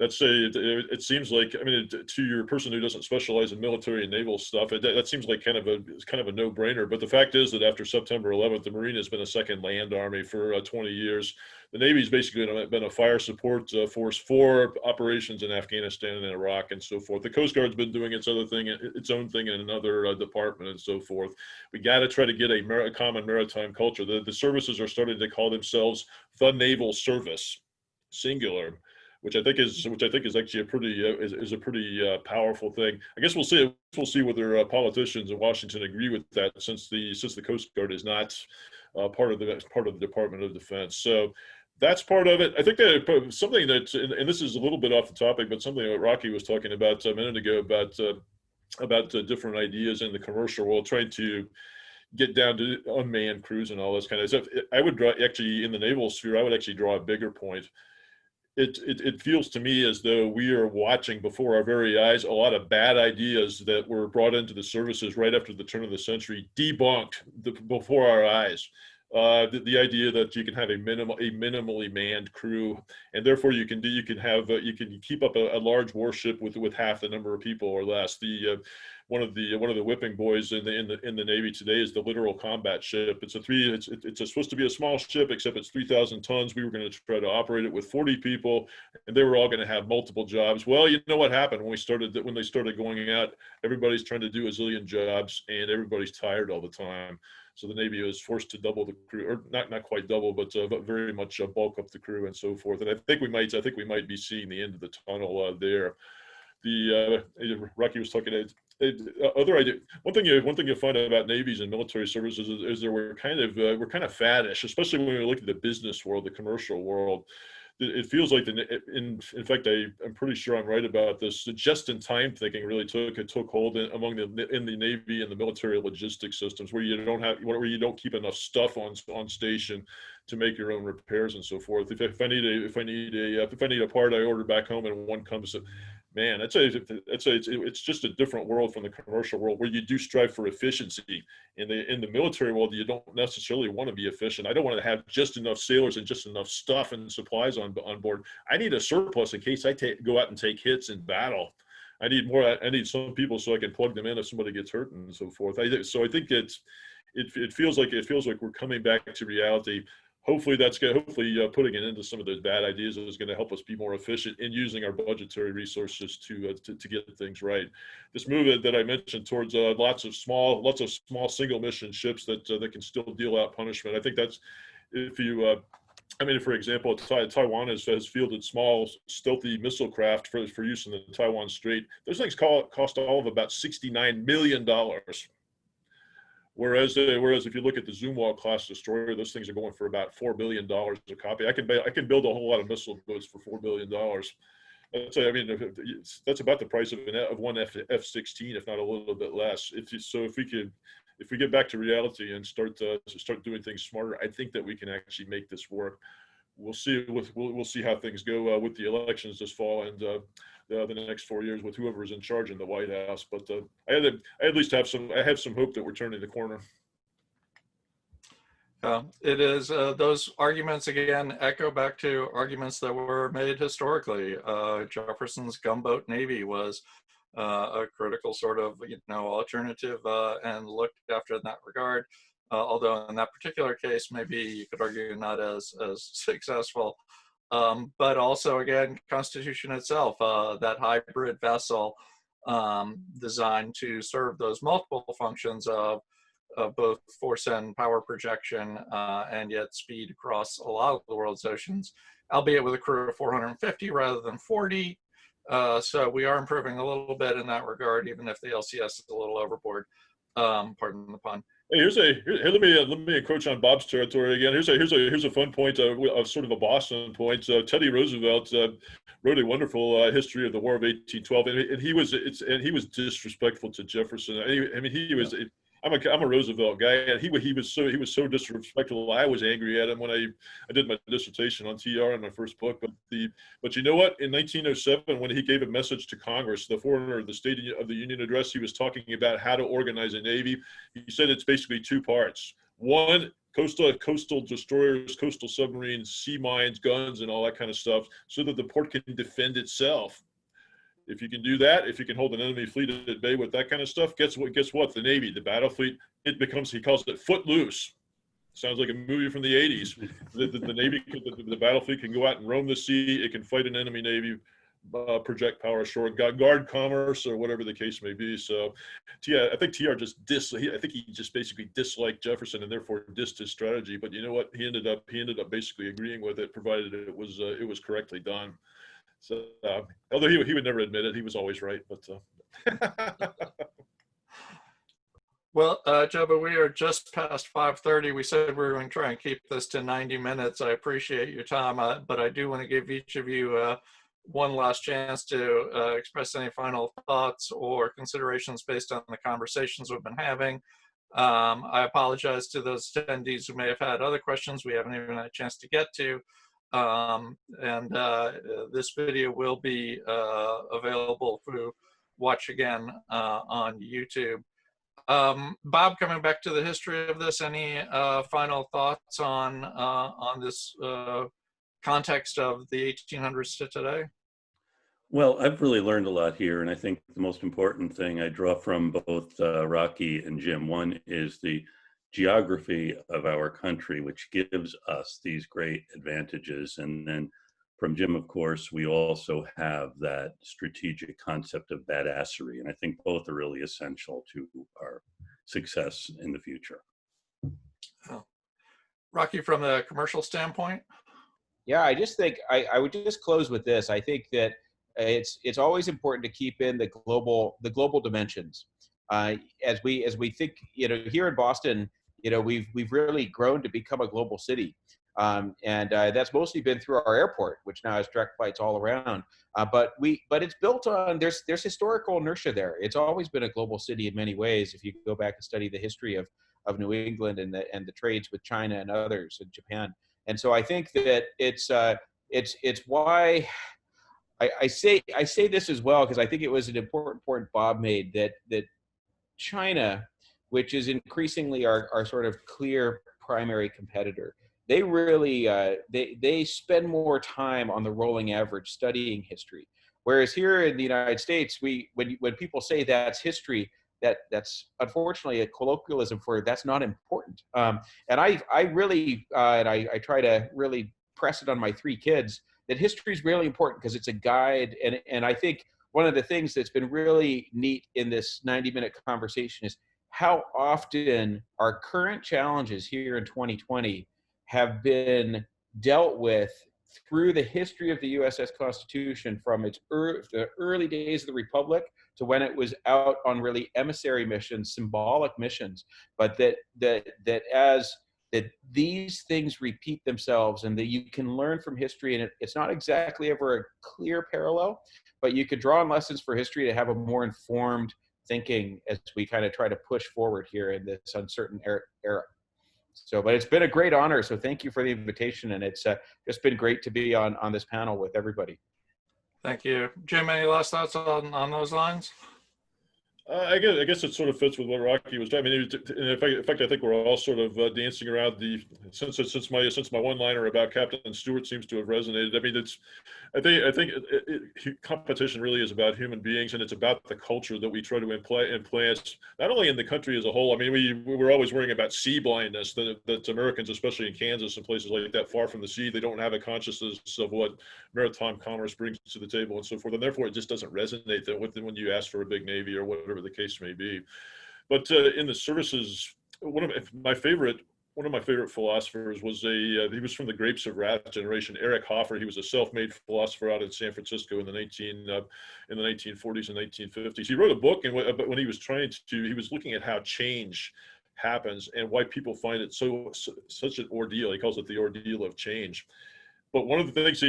It seems like, I mean, to your person who doesn't specialize in military and naval stuff, that seems like kind of a no-brainer. But the fact is that after September 11th, the Marine has been a second land army for 20 years. The Navy's basically been a fire support force for operations in Afghanistan and Iraq and so forth. The Coast Guard's been doing its own thing in another department and so forth. We got to try to get a common maritime culture. The services are starting to call themselves the Naval Service, singular, which I think is actually a pretty powerful thing. I guess we'll see whether politicians in Washington agree with that, since the Coast Guard is not part of the Department of Defense. So that's part of it. I think that something that, and this is a little bit off the topic, but something that Rocky was talking about a minute ago about different ideas in the commercial world, trying to get down to unmanned crews and all this kind of stuff. I would draw, actually, in the naval sphere, I would actually draw a bigger point. It feels to me as though we are watching before our very eyes a lot of bad ideas that were brought into the services right after the turn of the century, debunked before our eyes. The idea that you can have a minimally manned crew, and therefore you can keep up a large warship with half the number of people or less. one of the whipping boys in the Navy today is the littoral combat ship. It's supposed to be a small ship, except it's 3,000 tons. We were going to try to operate it with 40 people, and they were all going to have multiple jobs. Well, you know what happened when they started going out? Everybody's trying to do a zillion jobs, and everybody's tired all the time. So the Navy was forced to double the crew, or not quite double, but very much bulk up the crew and so forth. And I think we might be seeing the end of the tunnel there. Rocky was talking about other idea. One thing you'll find out about navies and military services is that we're kind of faddish, especially when we look at the business world, the commercial world. It feels like in fact, I'm pretty sure I'm right about this. The just-in-time thinking really took hold in the Navy and the military logistics systems, where you don't keep enough stuff on station to make your own repairs and so forth. If I need a part, I order back home, and one comes. Man, it's just a different world from the commercial world, where you do strive for efficiency. In the military world, you don't necessarily want to be efficient. I don't want to have just enough sailors and just enough stuff and supplies on board. I need a surplus in case I go out and take hits in battle. I need more. I need some people so I can plug them in if somebody gets hurt and so forth. So I think it feels like we're coming back to reality. Hopefully putting it into some of those bad ideas is going to help us be more efficient in using our budgetary resources to get things right. This move that I mentioned towards lots of small single mission ships that can still deal out punishment. I think that's, if you for example, Taiwan has fielded small stealthy missile craft for use in the Taiwan Strait. Those things cost all of about $69 million. Whereas if you look at the Zumwalt class destroyer, those things are going for about $4 billion a copy. I can build a whole lot of missile boats for $4 billion. That's about the price of one F-16, if not a little bit less. If we get back to reality and start doing things smarter, I think that we can actually make this work. We'll see. We'll see how things go with the elections this fall and the next 4 years with whoever is in charge in the White House. But I at least have some hope that we're turning the corner. It is those arguments again echo back to arguments that were made historically. Jefferson's gunboat navy was a critical sort of alternative and looked after in that regard. Although in that particular case, maybe you could argue not as successful. But also, again, Constitution itself, that hybrid vessel designed to serve those multiple functions of both force and power projection, and yet speed across a lot of the world's oceans, albeit with a crew of 450 rather than 40. So we are improving a little bit in that regard, even if the LCS is a little overboard. Pardon the pun. Hey, let me encroach on Bob's territory again. Here's a fun point, sort of a Boston point. Teddy Roosevelt wrote a wonderful history of the War of 1812, and he was disrespectful to Jefferson. I'm a Roosevelt guy, and he was so disrespectful. I was angry at him when I did my dissertation on TR in my first book. But you know what? In 1907, when he gave a message to Congress, the forerunner of the State of the Union address, he was talking about how to organize a navy. He said it's basically two parts. One, coastal destroyers, coastal submarines, sea mines, guns, and all that kind of stuff, so that the port can defend itself. If you can do that, if you can hold an enemy fleet at bay with that kind of stuff, guess what? The Navy, the battle fleet, he calls it footloose. Sounds like a movie from the 80s. The Navy, the battle fleet can go out and roam the sea. It can fight an enemy Navy, project power ashore, guard commerce, or whatever the case may be. So, I think TR he just basically disliked Jefferson and therefore dissed his strategy. But you know what? He ended up basically agreeing with it, provided it was correctly done. So, although he would never admit it, he was always right. But Well, Joe, but we are just past 5:30. We said we were going to try and keep this to 90 minutes. I appreciate your time, but I do want to give each of you one last chance to express any final thoughts or considerations based on the conversations we've been having. I apologize to those attendees who may have had other questions we haven't even had a chance to get to. This video will be available to watch again on YouTube. Bob, coming back to the history of this, any final thoughts on this context of the 1800s to today? Well, I've really learned a lot here, and I think the most important thing I draw from both Rocky and Jim, one is the geography of our country, which gives us these great advantages. And then from Jim, of course, we also have that strategic concept of badassery. And I think both are really essential to our success in the future. Oh. Rocky, from the commercial standpoint? Yeah, I just think I would just close with this. I think that it's always important to keep in the global dimensions. As we think, here in Boston, we've really grown to become a global city, and that's mostly been through our airport, which now has direct flights all around. But it's built on there's historical inertia there. It's always been a global city in many ways. If you go back and study the history of New England and the trades with China and others and Japan. And so I think that it's why I say this as well, because I think it was an important point Bob made, that China, which is increasingly our sort of clear primary competitor, they really they spend more time on the rolling average studying history, whereas here in the United States, when people say that's history, that's unfortunately a colloquialism for that's not important. And I really and I try to really press it on my three kids that history is really important because it's a guide. And I think one of the things that's been really neat in this 90-minute conversation is how often our current challenges here in 2020 have been dealt with through the history of the USS Constitution, from the early days of the Republic to when it was out on really emissary missions, symbolic missions, but that these things repeat themselves, and that you can learn from history, and it's not exactly ever a clear parallel, but you could draw on lessons for history to have a more informed thinking as we kind of try to push forward here in this uncertain era. So, but it's been a great honor. So thank you for the invitation. And it's just been great to be on this panel with everybody. Thank you. Jim, any last thoughts on those lines? I guess it sort of fits with what Rocky was talking. I mean, in fact, I think we're all sort of dancing around since my one-liner about Captain Stewart seems to have resonated. I mean, I think competition really is about human beings, and it's about the culture that we try to implant not only in the country as a whole. I mean, we're always worrying about sea blindness. That Americans, especially in Kansas and places like that, far from the sea, they don't have a consciousness of what maritime commerce brings to the table and so forth, and therefore it just doesn't resonate when you ask for a big navy or whatever the case may be. But in the services, one of my favorite philosophers was he was from the Grapes of Wrath generation, Eric Hoffer. He was a self-made philosopher out in San Francisco in the 1940s and 1950s. He wrote a book, and when he was looking at how change happens and why people find it such an ordeal. He calls it the ordeal of change. But one of the things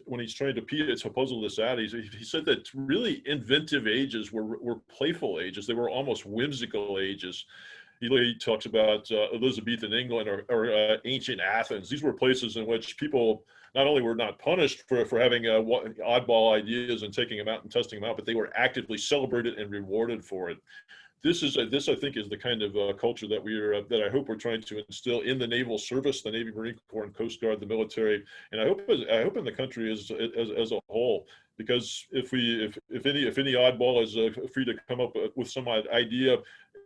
when he's trying to puzzle this out, he said that really inventive ages were playful ages. They were almost whimsical ages. He talks about Elizabethan England or ancient Athens. These were places in which people not only were not punished for having oddball ideas and taking them out and testing them out, but they were actively celebrated and rewarded for it. This I think is the kind of culture that I hope we're trying to instill in the naval service, the Navy, Marine Corps, and Coast Guard, the military, and I hope in the country as a whole. Because if any oddball is free to come up with some idea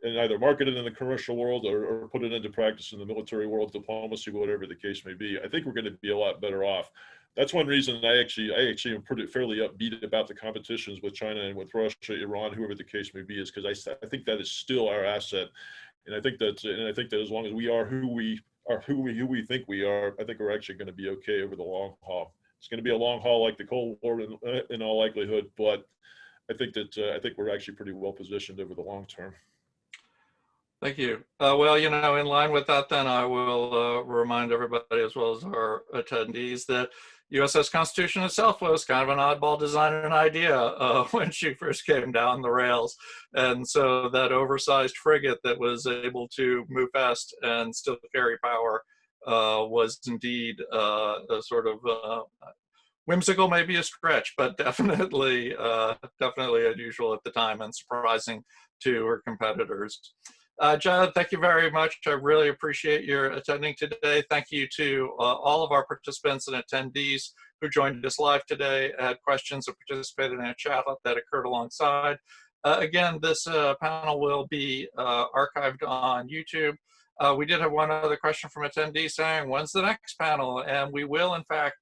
and either market it in the commercial world or put it into practice in the military world, diplomacy, whatever the case may be, I think we're going to be a lot better off. That's one reason I actually am pretty fairly upbeat about the competitions with China and with Russia, Iran, whoever the case may be, is because I think that is still our asset, and I think that as long as we are who we think we are, I think we're actually going to be okay over the long haul. It's going to be a long haul like the Cold War in all likelihood, but I think we're actually pretty well positioned over the long term. Thank you. Well, in line with that, then I will remind everybody, as well as our attendees, that USS Constitution itself was kind of an oddball design and idea when she first came down the rails. And so that oversized frigate that was able to move fast and still carry power was indeed a sort of whimsical, maybe a stretch, but definitely unusual at the time and surprising to her competitors. John, thank you very much. I really appreciate your attending today. Thank you to all of our participants and attendees who joined us live today, had questions, or participated in a chat that occurred alongside. Again, this panel will be archived on YouTube. We did have one other question from attendee saying, when's the next panel? And we will, in fact,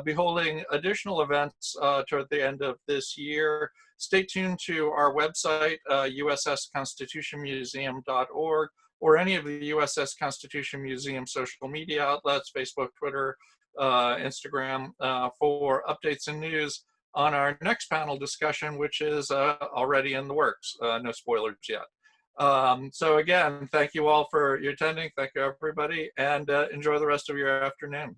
be holding additional events toward the end of this year. Stay tuned to our website, ussconstitutionmuseum.org, or any of the USS Constitution Museum social media outlets, Facebook, Twitter, Instagram, for updates and news on our next panel discussion, which is already in the works. No spoilers yet. So again, thank you all for your attending. Thank you, everybody, and enjoy the rest of your afternoon.